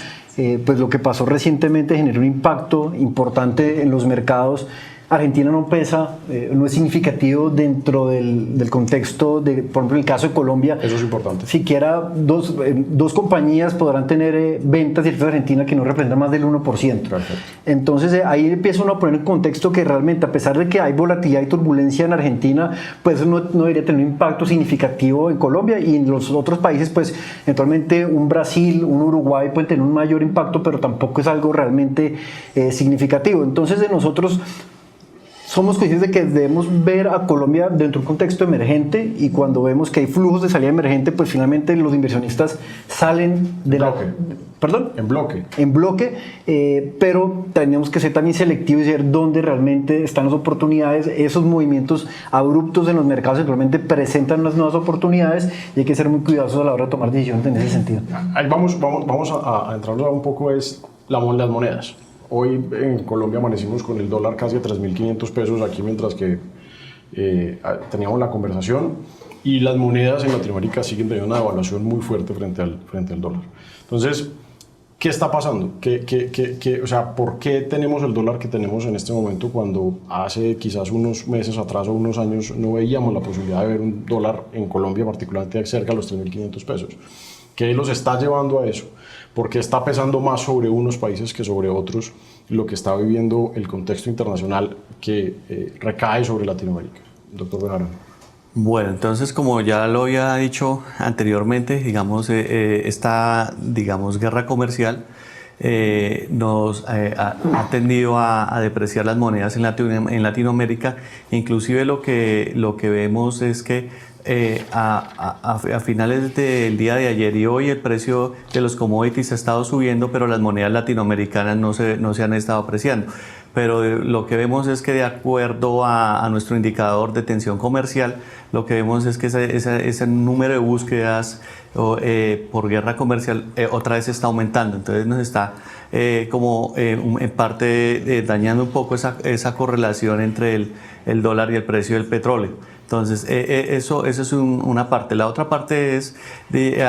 pues lo que pasó recientemente generó un impacto importante en los mercados, Argentina no pesa, no es significativo dentro del contexto de, por ejemplo, en el caso de Colombia. Eso es importante. Siquiera dos compañías podrán tener ventas directas de Argentina que no representan más del 1%. Perfecto. Entonces ahí empieza uno a poner en contexto que realmente, a pesar de que hay volatilidad y turbulencia en Argentina, pues no debería tener un impacto significativo en Colombia, y en los otros países, pues eventualmente un Brasil, un Uruguay pueden tener un mayor impacto, pero tampoco es algo realmente significativo. Entonces nosotros somos conscientes de que debemos ver a Colombia dentro de un contexto emergente, y cuando vemos que hay flujos de salida emergente, pues finalmente los inversionistas salen de En bloque. En bloque, pero tenemos que ser también selectivos y ver dónde realmente están las oportunidades. Esos movimientos abruptos en los mercados realmente presentan unas nuevas oportunidades y hay que ser muy cuidadosos a la hora de tomar decisiones en ese sentido. Ahí vamos a entrar un poco, es las monedas. Hoy en Colombia amanecimos con el dólar casi a 3.500 pesos aquí mientras que teníamos la conversación, y las monedas en Latinoamérica siguen teniendo una devaluación muy fuerte frente al dólar. Entonces, ¿qué está pasando? O sea, ¿por qué tenemos el dólar que tenemos en este momento cuando hace quizás unos meses atrás o unos años no veíamos la posibilidad de ver un dólar en Colombia particularmente cerca de los 3.500 pesos? ¿Qué los está llevando a eso? Porque está pesando más sobre unos países que sobre otros lo que está viviendo el contexto internacional que recae sobre Latinoamérica. Doctor Bejarano. Bueno, entonces, como ya lo había dicho anteriormente, digamos, esta guerra comercial nos ha tendido a depreciar las monedas en Latinoamérica. Inclusive lo que vemos es que a finales del día de ayer y hoy el precio de los commodities ha estado subiendo, pero las monedas latinoamericanas no se han estado apreciando. Pero lo que vemos es que, de acuerdo a nuestro indicador de tensión comercial, lo que vemos es que ese número de búsquedas por guerra comercial otra vez está aumentando. Entonces nos está en parte dañando un poco esa correlación entre el dólar y el precio del petróleo. Entonces, eso es una parte. La otra parte es,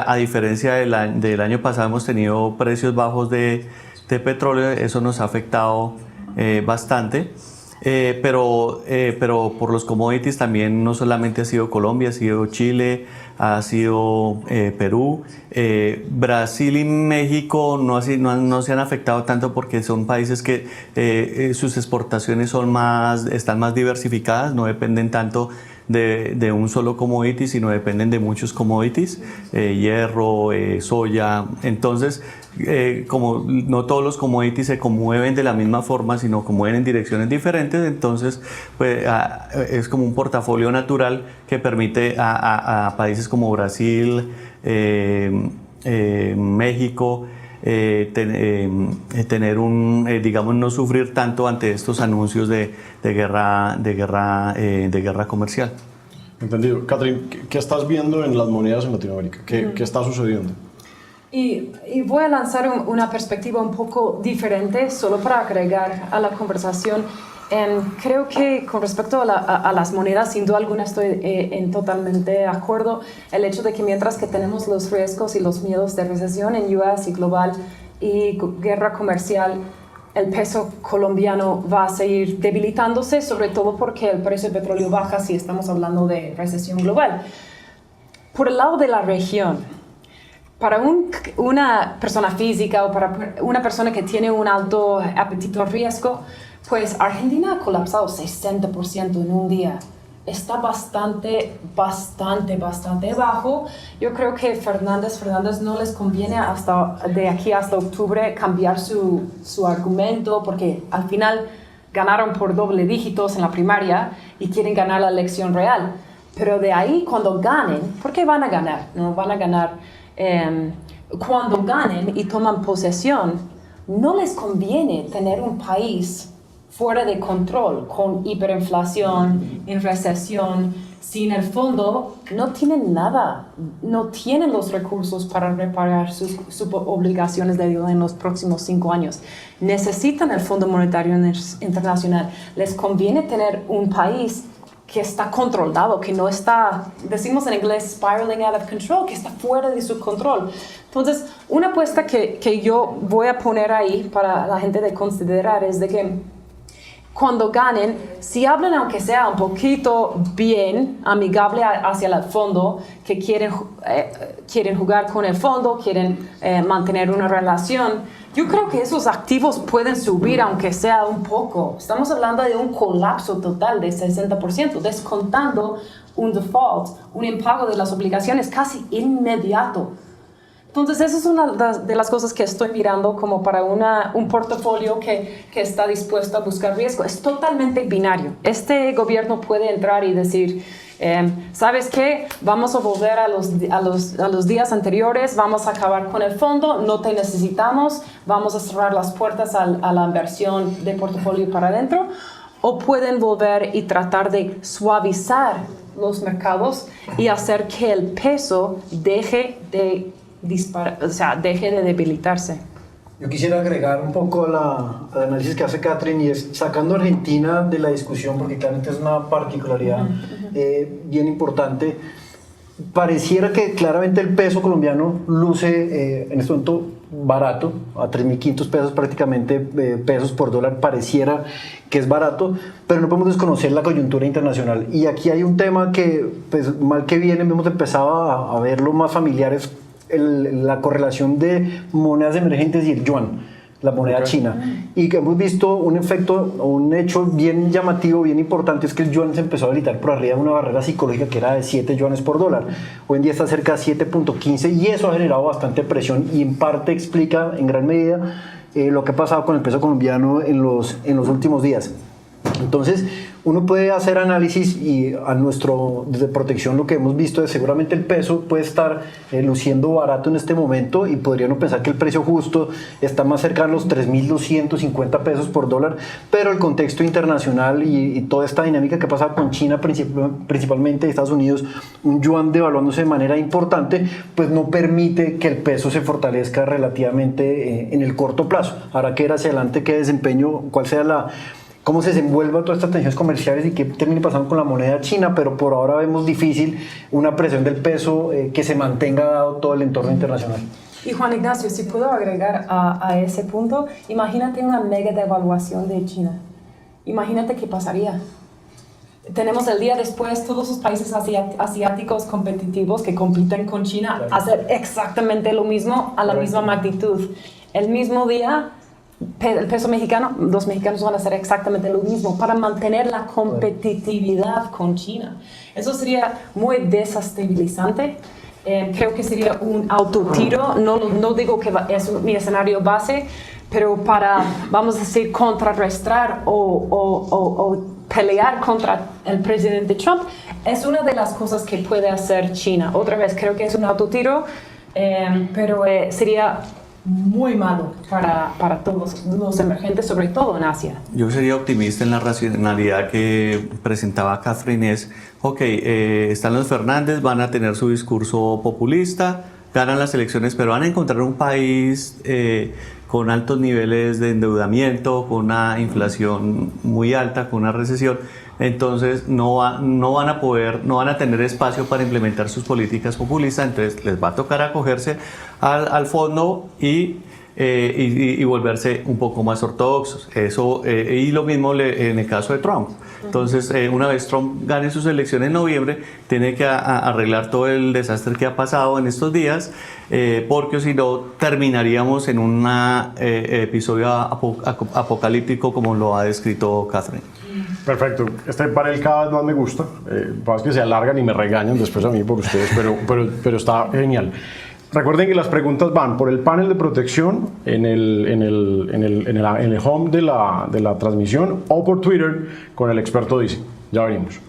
a diferencia del año pasado, hemos tenido precios bajos de petróleo. Eso nos ha afectado bastante. Pero por los commodities también no solamente ha sido Colombia, ha sido Chile, ha sido Perú. Brasil y México no se han afectado tanto porque son países que sus exportaciones están más diversificadas, no dependen tanto de un solo commodity, sino dependen de muchos commodities, hierro, soya. Entonces, como no todos los commodities se conmueven de la misma forma, sino conmueven en direcciones diferentes, entonces pues, es como un portafolio natural que permite a países como Brasil, México, tener digamos, no sufrir tanto ante estos anuncios de guerra comercial. Entendido. Catherine, ¿qué estás viendo en las monedas en Latinoamérica? ¿Qué está sucediendo? Y voy a lanzar una perspectiva un poco diferente, solo para agregar a la conversación. Creo que con respecto a las monedas, sin duda alguna estoy totalmente de acuerdo. El hecho de que mientras que tenemos los riesgos y los miedos de recesión en US y global y guerra comercial, el peso colombiano va a seguir debilitándose, sobre todo porque el precio del petróleo baja si estamos hablando de recesión global. Por el lado de la región, para una persona física o para una persona que tiene un alto apetito al riesgo, pues Argentina ha colapsado 60% en un día. Está bastante bajo. Yo creo que Fernández no les conviene de aquí hasta octubre cambiar su argumento, porque al final ganaron por doble dígitos en la primaria y quieren ganar la elección real. Pero de ahí, cuando ganen, ¿por qué van a ganar? No van a ganar. Cuando ganen y toman posesión, no les conviene tener un país fuera de control, con hiperinflación, en recesión, sin el fondo, no tienen nada, no tienen los recursos para reparar sus obligaciones de deuda en los próximos 5 años. Necesitan el Fondo Monetario Internacional. Les conviene tener un país que está controlado, que no está, decimos en inglés, spiraling out of control, que está fuera de su control. Entonces, una apuesta que yo voy a poner ahí para la gente de considerar es de que cuando ganen, si hablan aunque sea un poquito bien, amigable hacia el fondo, que quieren jugar con el fondo, quieren mantener una relación, yo creo que esos activos pueden subir aunque sea un poco. Estamos hablando de un colapso total de 60%, descontando un default, un impago de las obligaciones casi inmediato. Entonces, esa es una de las cosas que estoy mirando como para un portafolio que está dispuesto a buscar riesgo. Es totalmente binario. Este gobierno puede entrar y decir, ¿sabes qué? Vamos a volver a los días anteriores, vamos a acabar con el fondo, no te necesitamos, vamos a cerrar las puertas a la inversión de portafolio para adentro. O pueden volver y tratar de suavizar los mercados y hacer que el peso deje de debilitarse. Yo quisiera agregar un poco al análisis que hace Catherine, y es sacando a Argentina de la discusión, porque claramente es una particularidad bien importante. Pareciera que claramente el peso colombiano luce en este momento barato, a 3.500 pesos prácticamente, pesos por dólar, pareciera que es barato, pero no podemos desconocer la coyuntura internacional. Y aquí hay un tema que, pues, mal que viene, hemos empezado a verlo más familiares, la correlación de monedas emergentes y el yuan, la moneda china, y que hemos visto un efecto, un hecho bien llamativo, bien importante, es que el yuan se empezó a habilitar por arriba de una barrera psicológica que era de 7 yuanes por dólar. Hoy en día está cerca de 7.15 y eso ha generado bastante presión y en parte explica en gran medida lo que ha pasado con el peso colombiano en los últimos días. Entonces, uno puede hacer análisis y desde Protección lo que hemos visto es seguramente el peso puede estar luciendo barato en este momento y podríamos pensar que el precio justo está más cerca de los 3.250 pesos por dólar, pero el contexto internacional y toda esta dinámica que pasa con China, principalmente Estados Unidos, un yuan devaluándose de manera importante, pues no permite que el peso se fortalezca relativamente en el corto plazo. Habrá que ver hacia adelante qué desempeño, cuál sea cómo se desenvuelvan todas estas tensiones comerciales y qué termine pasando con la moneda china, pero por ahora vemos difícil una presión del peso que se mantenga dado todo el entorno internacional. Y Juan Ignacio, si puedo agregar a ese punto, imagínate una mega devaluación de China. imagínate qué pasaría. Tenemos el día después todos los países asiáticos competitivos que compiten con China hacer exactamente lo mismo a la misma magnitud. El mismo día, el peso mexicano, los mexicanos van a hacer exactamente lo mismo para mantener la competitividad con China. Eso sería muy desestabilizante. Creo que sería un autotiro. No digo que es mi escenario base, pero para, vamos a decir, contrarrestar o pelear contra el presidente Trump, es una de las cosas que puede hacer China. Otra vez, creo que es un autotiro, pero sería muy malo para todos los emergentes, sobre todo en Asia. Yo sería optimista en la racionalidad que presentaba Catherine. Están los Fernández, van a tener su discurso populista, ganan las elecciones, pero van a encontrar un país con altos niveles de endeudamiento, con una inflación muy alta, con una recesión. Entonces no van a tener espacio para implementar sus políticas populistas, entonces les va a tocar acogerse al fondo y volverse un poco más ortodoxos. Y lo mismo en el caso de Trump. Entonces, una vez Trump gane sus elecciones en noviembre, tiene que arreglar todo el desastre que ha pasado en estos días, porque si no, terminaríamos en un episodio apocalíptico como lo ha descrito Catherine. Perfecto. Este panel cada vez más me gusta. Pasa que se alargan y me regañan después a mí por ustedes, pero está genial. Recuerden que las preguntas van por el panel de protección en el home de la transmisión o por Twitter con el experto dice. Ya venimos.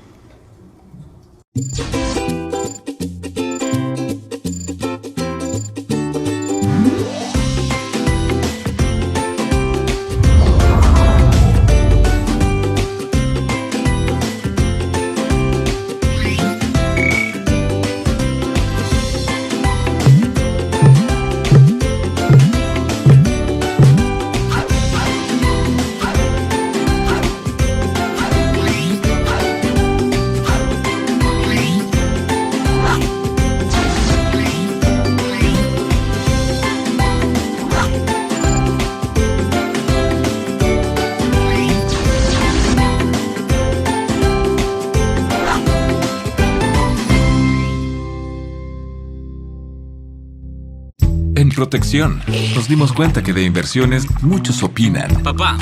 En Protección, nos dimos cuenta que de inversiones muchos opinan. Papá,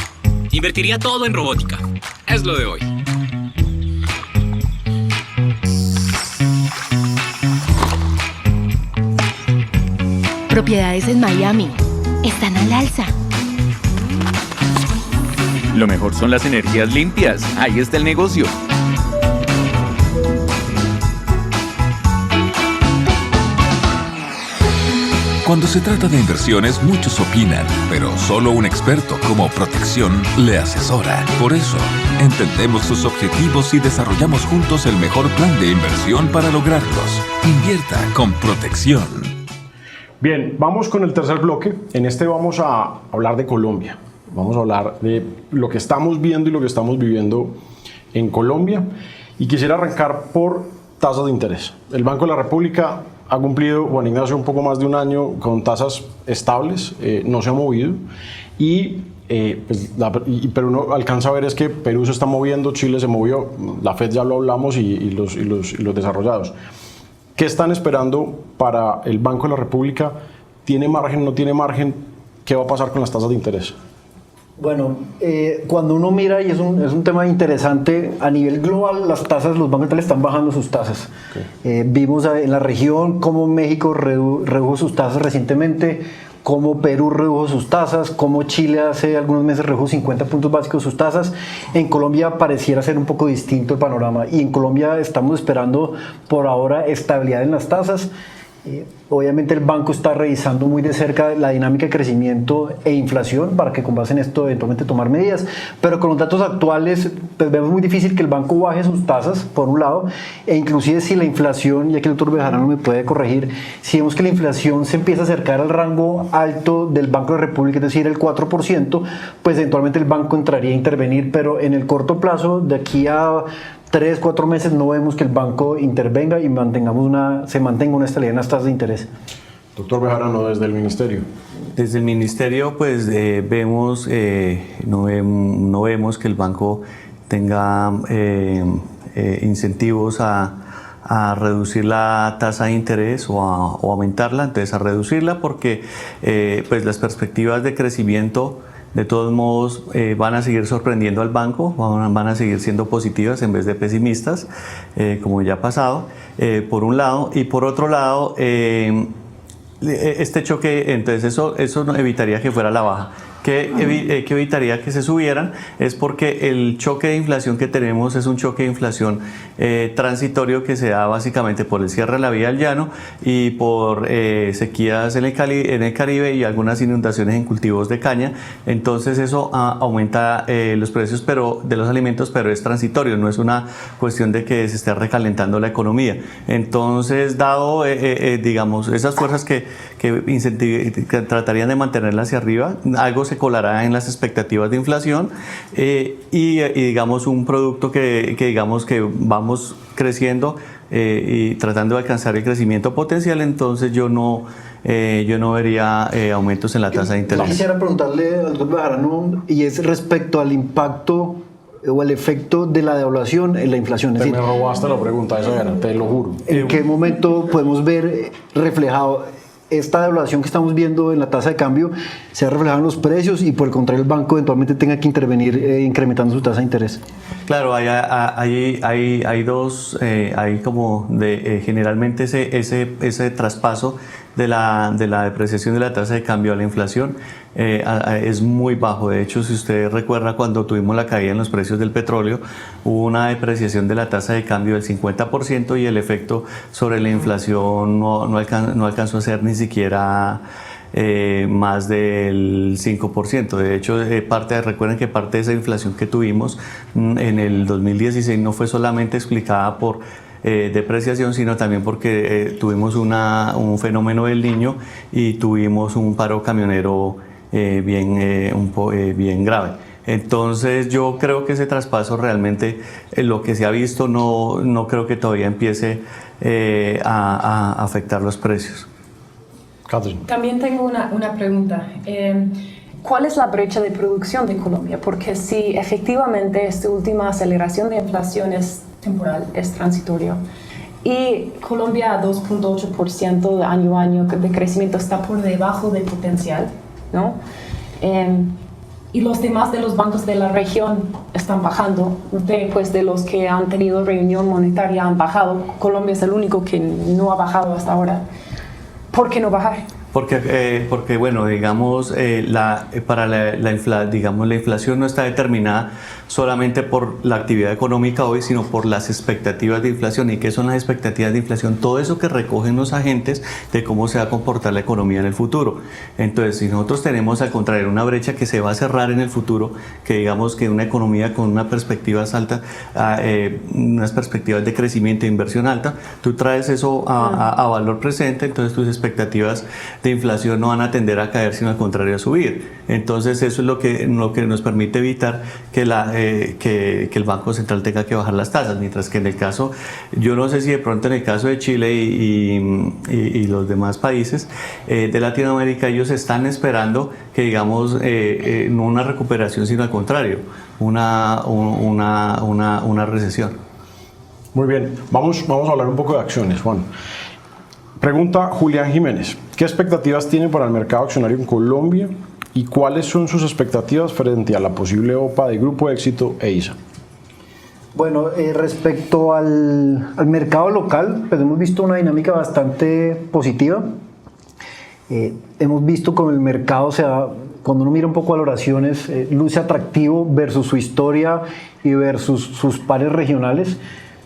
invertiría todo en robótica. Es lo de hoy. Propiedades en Miami están al alza. Lo mejor son las energías limpias. Ahí está el negocio. Cuando se trata de inversiones, muchos opinan, pero solo un experto como Protección le asesora. Por eso, entendemos sus objetivos y desarrollamos juntos el mejor plan de inversión para lograrlos. Invierta con Protección. Bien, vamos con el tercer bloque. En este vamos a hablar de Colombia. Vamos a hablar de lo que estamos viendo y lo que estamos viviendo en Colombia. Y quisiera arrancar por tasas de interés. El Banco de la República ha cumplido, Juan Ignacio, un poco más de un año con tasas estables, no se ha movido, pero uno alcanza a ver es que Perú se está moviendo, Chile se movió, la FED ya lo hablamos y los desarrollados. ¿Qué están esperando para el Banco de la República? ¿Tiene margen, no tiene margen? ¿Qué va a pasar con las tasas de interés? Bueno, cuando uno mira, y es un tema interesante, a nivel global los bancos centrales están bajando sus tasas. Okay. Vimos en la región cómo México redujo sus tasas recientemente, cómo Perú redujo sus tasas, cómo Chile hace algunos meses redujo 50 puntos básicos sus tasas. En Colombia pareciera ser un poco distinto el panorama, y en Colombia estamos esperando por ahora estabilidad en las tasas. Obviamente el banco está revisando muy de cerca la dinámica de crecimiento e inflación para que con base en esto eventualmente tomar medidas, pero con los datos actuales pues vemos muy difícil que el banco baje sus tasas por un lado, e inclusive si la inflación, ya que el doctor Bejarano me puede corregir, si vemos que la inflación se empieza a acercar al rango alto del Banco de la República, es decir el 4%, pues eventualmente el banco entraría a intervenir, pero en el corto plazo, de aquí a 3-4 meses, no vemos que el banco intervenga y se mantenga una estabilidad en las tasas de interés. Doctor Bejarano, desde el Ministerio. Desde el ministerio pues no vemos que el banco tenga incentivos a reducir la tasa de interés o aumentarla, entonces a reducirla porque pues las perspectivas de crecimiento de todos modos van a seguir sorprendiendo al banco, van a seguir siendo positivas en vez de pesimistas, como ya ha pasado, por un lado, y por otro lado, este choque, entonces eso no evitaría que fuera la baja. Que evitaría que se subieran es porque el choque de inflación que tenemos es un choque de inflación transitorio que se da básicamente por el cierre de la vía del llano y por sequías en el Caribe y algunas inundaciones en cultivos de caña. Entonces eso aumenta los precios de los alimentos, pero es transitorio, no es una cuestión de que se esté recalentando la economía. Entonces, dado digamos esas fuerzas que tratarían de mantenerla hacia arriba, algo se colará en las expectativas de inflación y digamos un producto que digamos que vamos creciendo y tratando de alcanzar el crecimiento potencial, entonces yo no vería aumentos en la tasa de interés. Quisiera preguntarle al doctor Bejarano, y es respecto al impacto o el efecto de la devaluación en la inflación. Me robaste la pregunta, eso era, te lo juro. ¿En qué momento podemos ver reflejado esta devaluación que estamos viendo en la tasa de cambio se ha reflejado en los precios y por el contrario el banco eventualmente tenga que intervenir incrementando su tasa de interés? Claro, hay dos, hay como generalmente ese traspaso de la depreciación de la tasa de cambio a la inflación es muy bajo. De hecho, si usted recuerda cuando tuvimos la caída en los precios del petróleo, hubo una depreciación de la tasa de cambio del 50% y el efecto sobre la inflación no alcanzó a ser ni siquiera más del 5%. De hecho, recuerden que parte de esa inflación que tuvimos en el 2016 no fue solamente explicada por depreciación, sino también porque tuvimos un fenómeno del Niño y tuvimos un paro camionero bien grave. Entonces yo creo que ese traspaso realmente lo que se ha visto no creo que todavía empiece a afectar los precios. Catherine. También tengo una pregunta. ¿Cuál es la brecha de producción de Colombia? Porque si efectivamente esta última aceleración de inflación es temporal, es transitorio, y Colombia a 2.8% de año a año de crecimiento está por debajo del potencial, ¿no? Y los demás de los bancos de la región están bajando, después de los que han tenido reunión monetaria han bajado. Colombia es el único que no ha bajado hasta ahora. ¿Por qué no bajar? Porque bueno, digamos, la inflación no está determinada solamente por la actividad económica hoy, sino por las expectativas de inflación. ¿Y qué son las expectativas de inflación? Todo eso que recogen los agentes de cómo se va a comportar la economía en el futuro. Entonces, si nosotros tenemos al contrario una brecha que se va a cerrar en el futuro, que digamos que una economía con unas perspectivas altas, unas perspectivas de crecimiento e inversión alta, tú traes eso a valor presente, entonces tus expectativas de inflación no van a tender a caer, sino al contrario a subir. Entonces eso es lo que nos permite evitar que el Banco Central tenga que bajar las tasas, mientras que en el caso, yo no sé si de pronto en el caso de Chile y los demás países de Latinoamérica, ellos están esperando que digamos no una recuperación, sino al contrario, una recesión. Muy bien, vamos a hablar un poco de acciones, Juan. Pregunta Julián Jiménez, ¿qué expectativas tiene para el mercado accionario en Colombia y cuáles son sus expectativas frente a la posible OPA de Grupo Éxito e ISA? Bueno, respecto al mercado local, pues hemos visto una dinámica bastante positiva. Hemos visto como el mercado, cuando uno mira un poco valoraciones, luce atractivo versus su historia y versus sus pares regionales.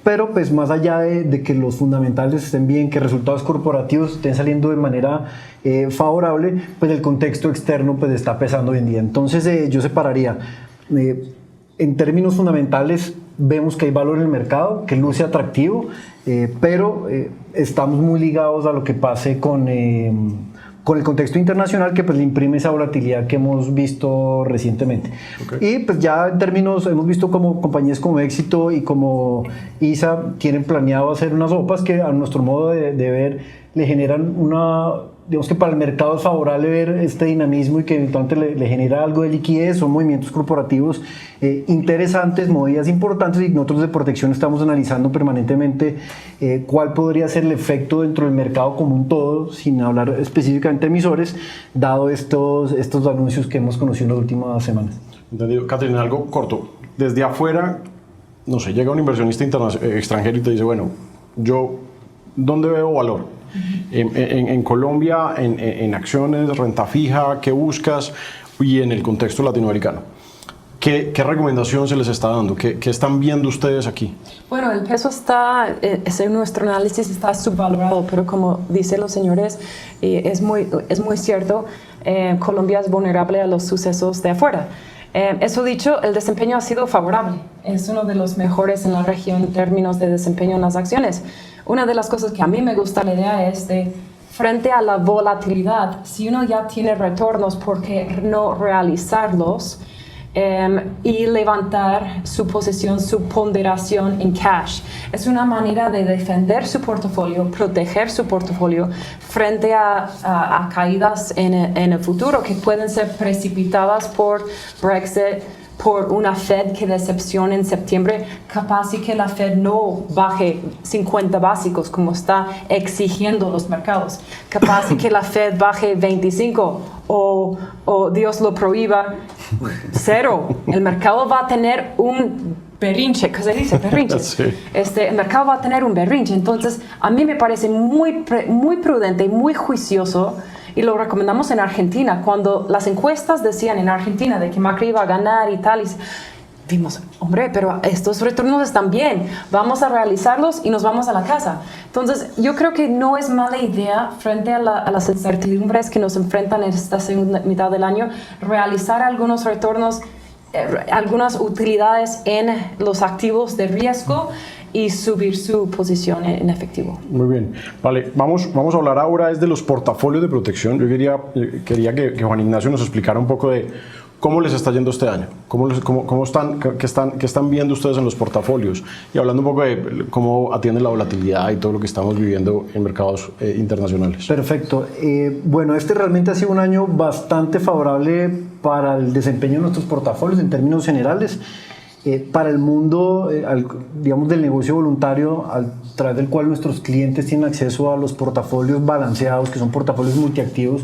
Pero pues más allá de que los fundamentales estén bien, que resultados corporativos estén saliendo de manera favorable, pues el contexto externo pues está pesando hoy en día. Entonces yo separaría, en términos fundamentales vemos que hay valor en el mercado, que luce atractivo, pero estamos muy ligados a lo que pase con el contexto internacional que pues le imprime esa volatilidad que hemos visto recientemente. Okay. Y pues ya en términos, hemos visto como compañías como Éxito y como ISA tienen planeado hacer unas OPAs que a nuestro modo de ver le generan digamos que para el mercado es favorable ver este dinamismo y que eventualmente le genera algo de liquidez. Son movimientos corporativos interesantes, movidas importantes, y nosotros de protección estamos analizando permanentemente cuál podría ser el efecto dentro del mercado como un todo, sin hablar específicamente de emisores, dado estos anuncios que hemos conocido en las últimas semanas. Entendido. Catherine, algo corto. Desde afuera, no sé, llega un inversionista extranjero y te dice, bueno, yo, ¿dónde veo valor? En Colombia, en acciones, renta fija, ¿qué buscas? Y en el contexto latinoamericano, ¿qué recomendación se les está dando? ¿Qué están viendo ustedes aquí? Bueno, el peso está, en nuestro análisis está subvalorado, pero como dicen los señores, es muy cierto, Colombia es vulnerable a los sucesos de afuera. Eso dicho, el desempeño ha sido favorable. Es uno de los mejores en la región en términos de desempeño en las acciones. Una de las cosas que a mí me gusta la idea es frente a la volatilidad, si uno ya tiene retornos, ¿por qué no realizarlos y levantar su posición, su ponderación en cash? Es una manera de defender su portafolio, proteger su portafolio frente a caídas en el futuro que pueden ser precipitadas por Brexit, por una Fed que decepciona en septiembre, capaz y que la Fed no baje 50 básicos como está exigiendo los mercados, capaz y que la Fed baje 25 o Dios lo prohíba 0. El mercado va a tener un berrinche, ¿qué se dice? Berrinche. Sí. El mercado va a tener un berrinche. Entonces, a mí me parece muy prudente y muy juicioso, y lo recomendamos en Argentina. Cuando las encuestas decían en Argentina de que Macri iba a ganar y tal, y vimos, hombre, pero estos retornos están bien, vamos a realizarlos y nos vamos a la casa. Entonces, yo creo que no es mala idea, frente a las incertidumbres que nos enfrentan en esta segunda mitad del año, realizar algunos retornos, algunas utilidades en los activos de riesgo y subir su posición en efectivo. Muy bien. Vale, vamos a hablar ahora de los portafolios de protección. Yo quería que Juan Ignacio nos explicara un poco de cómo les está yendo este año, qué están viendo ustedes en los portafolios, y hablando un poco de cómo atienden la volatilidad y todo lo que estamos viviendo en mercados internacionales. Perfecto. Bueno, realmente ha sido un año bastante favorable para el desempeño de nuestros portafolios en términos generales. Para el mundo, digamos, del negocio voluntario, a través del cual nuestros clientes tienen acceso a los portafolios balanceados, que son portafolios multiactivos,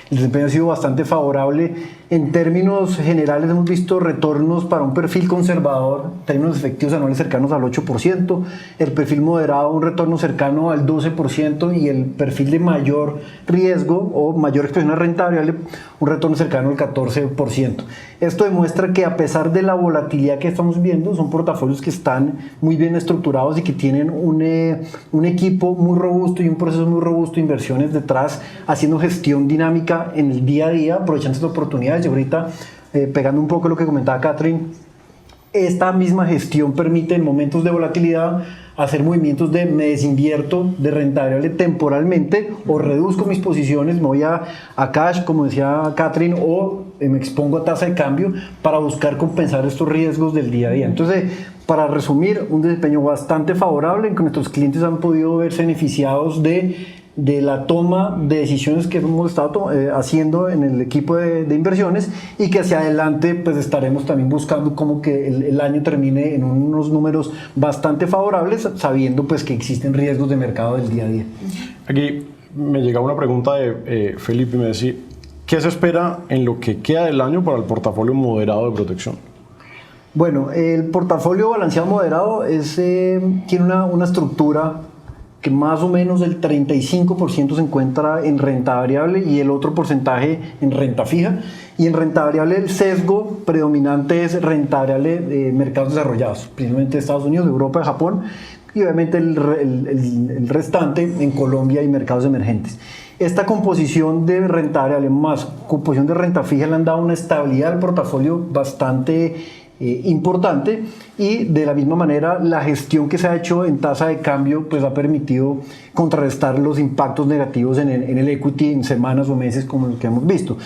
el desempeño ha sido bastante favorable. En términos generales hemos visto retornos para un perfil conservador, en términos efectivos anuales cercanos al 8%, el perfil moderado un retorno cercano al 12%, y el perfil de mayor riesgo o mayor exposición a renta variable un retorno cercano al 14%. Esto demuestra que, a pesar de la volatilidad que estamos viendo, son portafolios que están muy bien estructurados y que tienen un equipo muy robusto y un proceso muy robusto de inversiones detrás, haciendo gestión dinámica en el día a día, aprovechando estas oportunidades. Y ahorita, pegando un poco lo que comentaba Catherine, esta misma gestión permite en momentos de volatilidad hacer movimientos de me desinvierto de renta variable temporalmente, o reduzco mis posiciones, me voy a cash, como decía Catherine, o me expongo a tasa de cambio para buscar compensar estos riesgos del día a día. Entonces, para resumir, un desempeño bastante favorable en que nuestros clientes han podido verse beneficiados de la toma de decisiones que hemos estado haciendo en el equipo de inversiones, y que hacia adelante pues estaremos también buscando como que el año termine en unos números bastante favorables, sabiendo pues que existen riesgos de mercado del día a día. Aquí me llegaba una pregunta de Felipe, y me decía, ¿qué se espera en lo que queda del año para el portafolio moderado de protección? Bueno, el portafolio balanceado moderado tiene una estructura que más o menos el 35% se encuentra en renta variable y el otro porcentaje en renta fija. Y en renta variable el sesgo predominante es renta variable de mercados desarrollados, principalmente Estados Unidos, Europa, Japón, y obviamente el restante en Colombia y mercados emergentes. Esta composición de renta variable más composición de renta fija le han dado una estabilidad al portafolio bastante importante, y de la misma manera la gestión que se ha hecho en tasa de cambio pues ha permitido contrarrestar los impactos negativos en el equity en semanas o meses como los que hemos visto.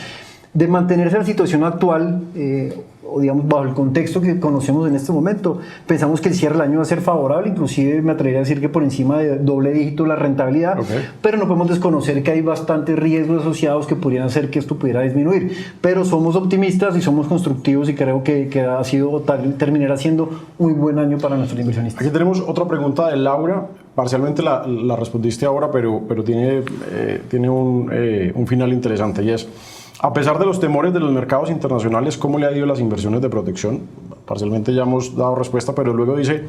De mantenerse la situación actual, o digamos bajo el contexto que conocemos en este momento, pensamos que el cierre del año va a ser favorable, inclusive me atrevería a decir que por encima de doble dígito la rentabilidad, pero no podemos desconocer que hay bastantes riesgos asociados que podrían hacer que esto pudiera disminuir, pero somos optimistas y somos constructivos y creo que terminará siendo muy buen año para nuestros inversionistas. Aquí tenemos otra pregunta de Laura, parcialmente la respondiste ahora, pero tiene un final interesante, y es: a pesar de los temores de los mercados internacionales, ¿cómo le ha ido las inversiones de protección? Parcialmente ya hemos dado respuesta, pero luego dice: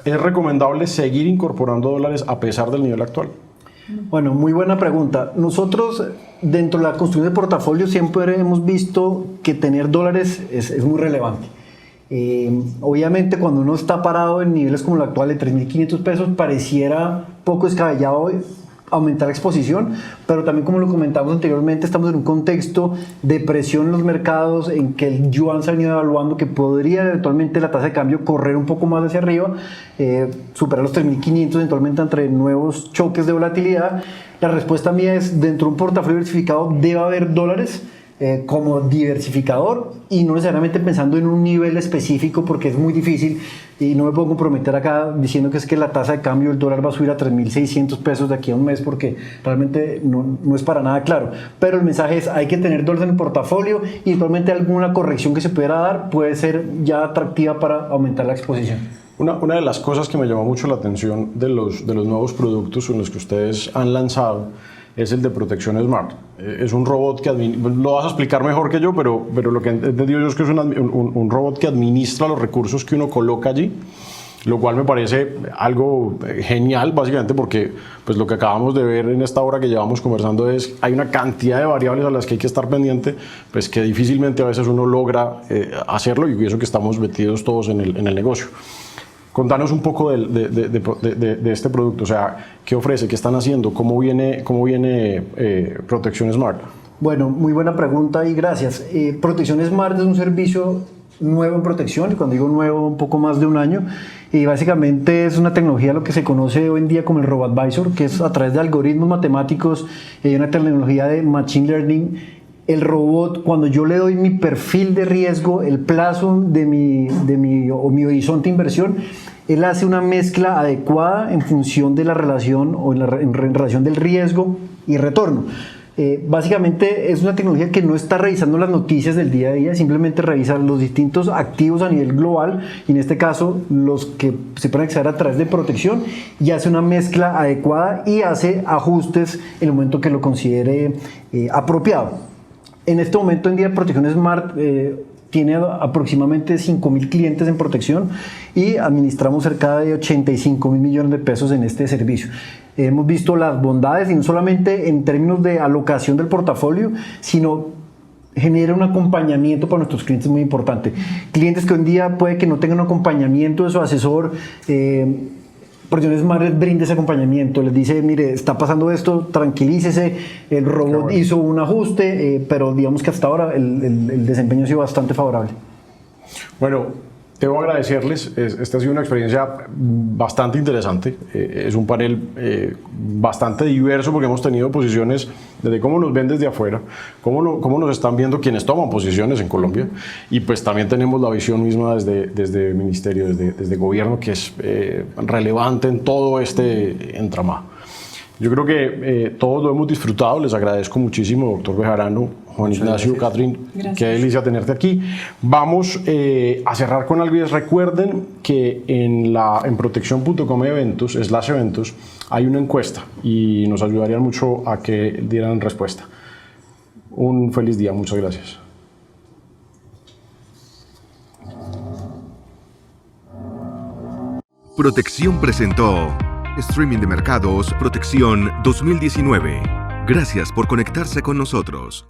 ¿es recomendable seguir incorporando dólares a pesar del nivel actual? Bueno, muy buena pregunta. Nosotros, dentro de la construcción de portafolio, siempre hemos visto que tener dólares es muy relevante. Obviamente, cuando uno está parado en niveles como el actual de 3.500 pesos, pareciera poco descabellado aumentar la exposición, pero también, como lo comentamos anteriormente, estamos en un contexto de presión en los mercados, en que el yuan se ha venido evaluando, que podría eventualmente la tasa de cambio correr un poco más hacia arriba, superar los 3.500 eventualmente entre nuevos choques de volatilidad. La respuesta mía es: dentro de un portafolio diversificado debe haber dólares como diversificador, y no necesariamente pensando en un nivel específico, porque es muy difícil y no me puedo comprometer acá diciendo que es que la tasa de cambio del dólar va a subir a 3.600 pesos de aquí a un mes, porque realmente no es para nada claro. Pero el mensaje es: hay que tener dólares en el portafolio, y eventualmente alguna corrección que se pudiera dar puede ser ya atractiva para aumentar la exposición. Una de las cosas que me llamó mucho la atención de los nuevos productos en los que ustedes han lanzado es el de Protección Smart. Es un robot que lo vas a explicar mejor que yo, pero lo que he entendido yo es que es un robot que administra los recursos que uno coloca allí, lo cual me parece algo genial, básicamente porque pues lo que acabamos de ver en esta hora que llevamos conversando es: hay una cantidad de variables a las que hay que estar pendiente, pues que difícilmente a veces uno logra hacerlo, y eso que estamos metidos todos en el negocio. Contanos un poco de este producto, o sea, ¿qué ofrece? ¿Qué están haciendo? ¿Cómo viene Protección Smart? Bueno, muy buena pregunta y gracias. Protección Smart es un servicio nuevo en protección, y cuando digo nuevo, un poco más de un año, y básicamente es una tecnología, lo que se conoce hoy en día como el RoboAdvisor, que es a través de algoritmos matemáticos y una tecnología de Machine Learning. El robot, cuando yo le doy mi perfil de riesgo, el plazo de mi horizonte de inversión, él hace una mezcla adecuada en función de la relación o en relación del riesgo y retorno. Básicamente es una tecnología que no está revisando las noticias del día a día, simplemente revisa los distintos activos a nivel global, y en este caso los que se pueden acceder a través de protección, y hace una mezcla adecuada y hace ajustes en el momento que lo considere apropiado. En este momento en día, Protección Smart tiene aproximadamente 5.000 clientes en protección, y administramos cerca de 85.000 millones de pesos en este servicio. Hemos visto las bondades, y no solamente en términos de alocación del portafolio, sino genera un acompañamiento para nuestros clientes muy importante. Clientes que hoy en día puede que no tengan un acompañamiento de su asesor, Protección Smart les brinda ese acompañamiento, les dice: mire, está pasando esto, tranquilícese, el robot hizo un ajuste, pero digamos que hasta ahora el desempeño ha sido bastante favorable. Bueno, debo agradecerles, esta ha sido una experiencia bastante interesante, es un panel bastante diverso, porque hemos tenido posiciones desde cómo nos ven desde afuera, cómo nos están viendo quienes toman posiciones en Colombia, y pues también tenemos la visión misma desde ministerio, desde gobierno, que es relevante en todo este entramado. Yo creo que todos lo hemos disfrutado. Les agradezco muchísimo, doctor Bejarano, Juan Ignacio, Catherine. Qué delicia tenerte aquí. Vamos a cerrar con algo, y es: recuerden que en protección.com eventos hay una encuesta, y nos ayudarían mucho a que dieran respuesta. Un feliz día, muchas gracias. Protección presentó Streaming de Mercados Protección 2019. Gracias por conectarse con nosotros.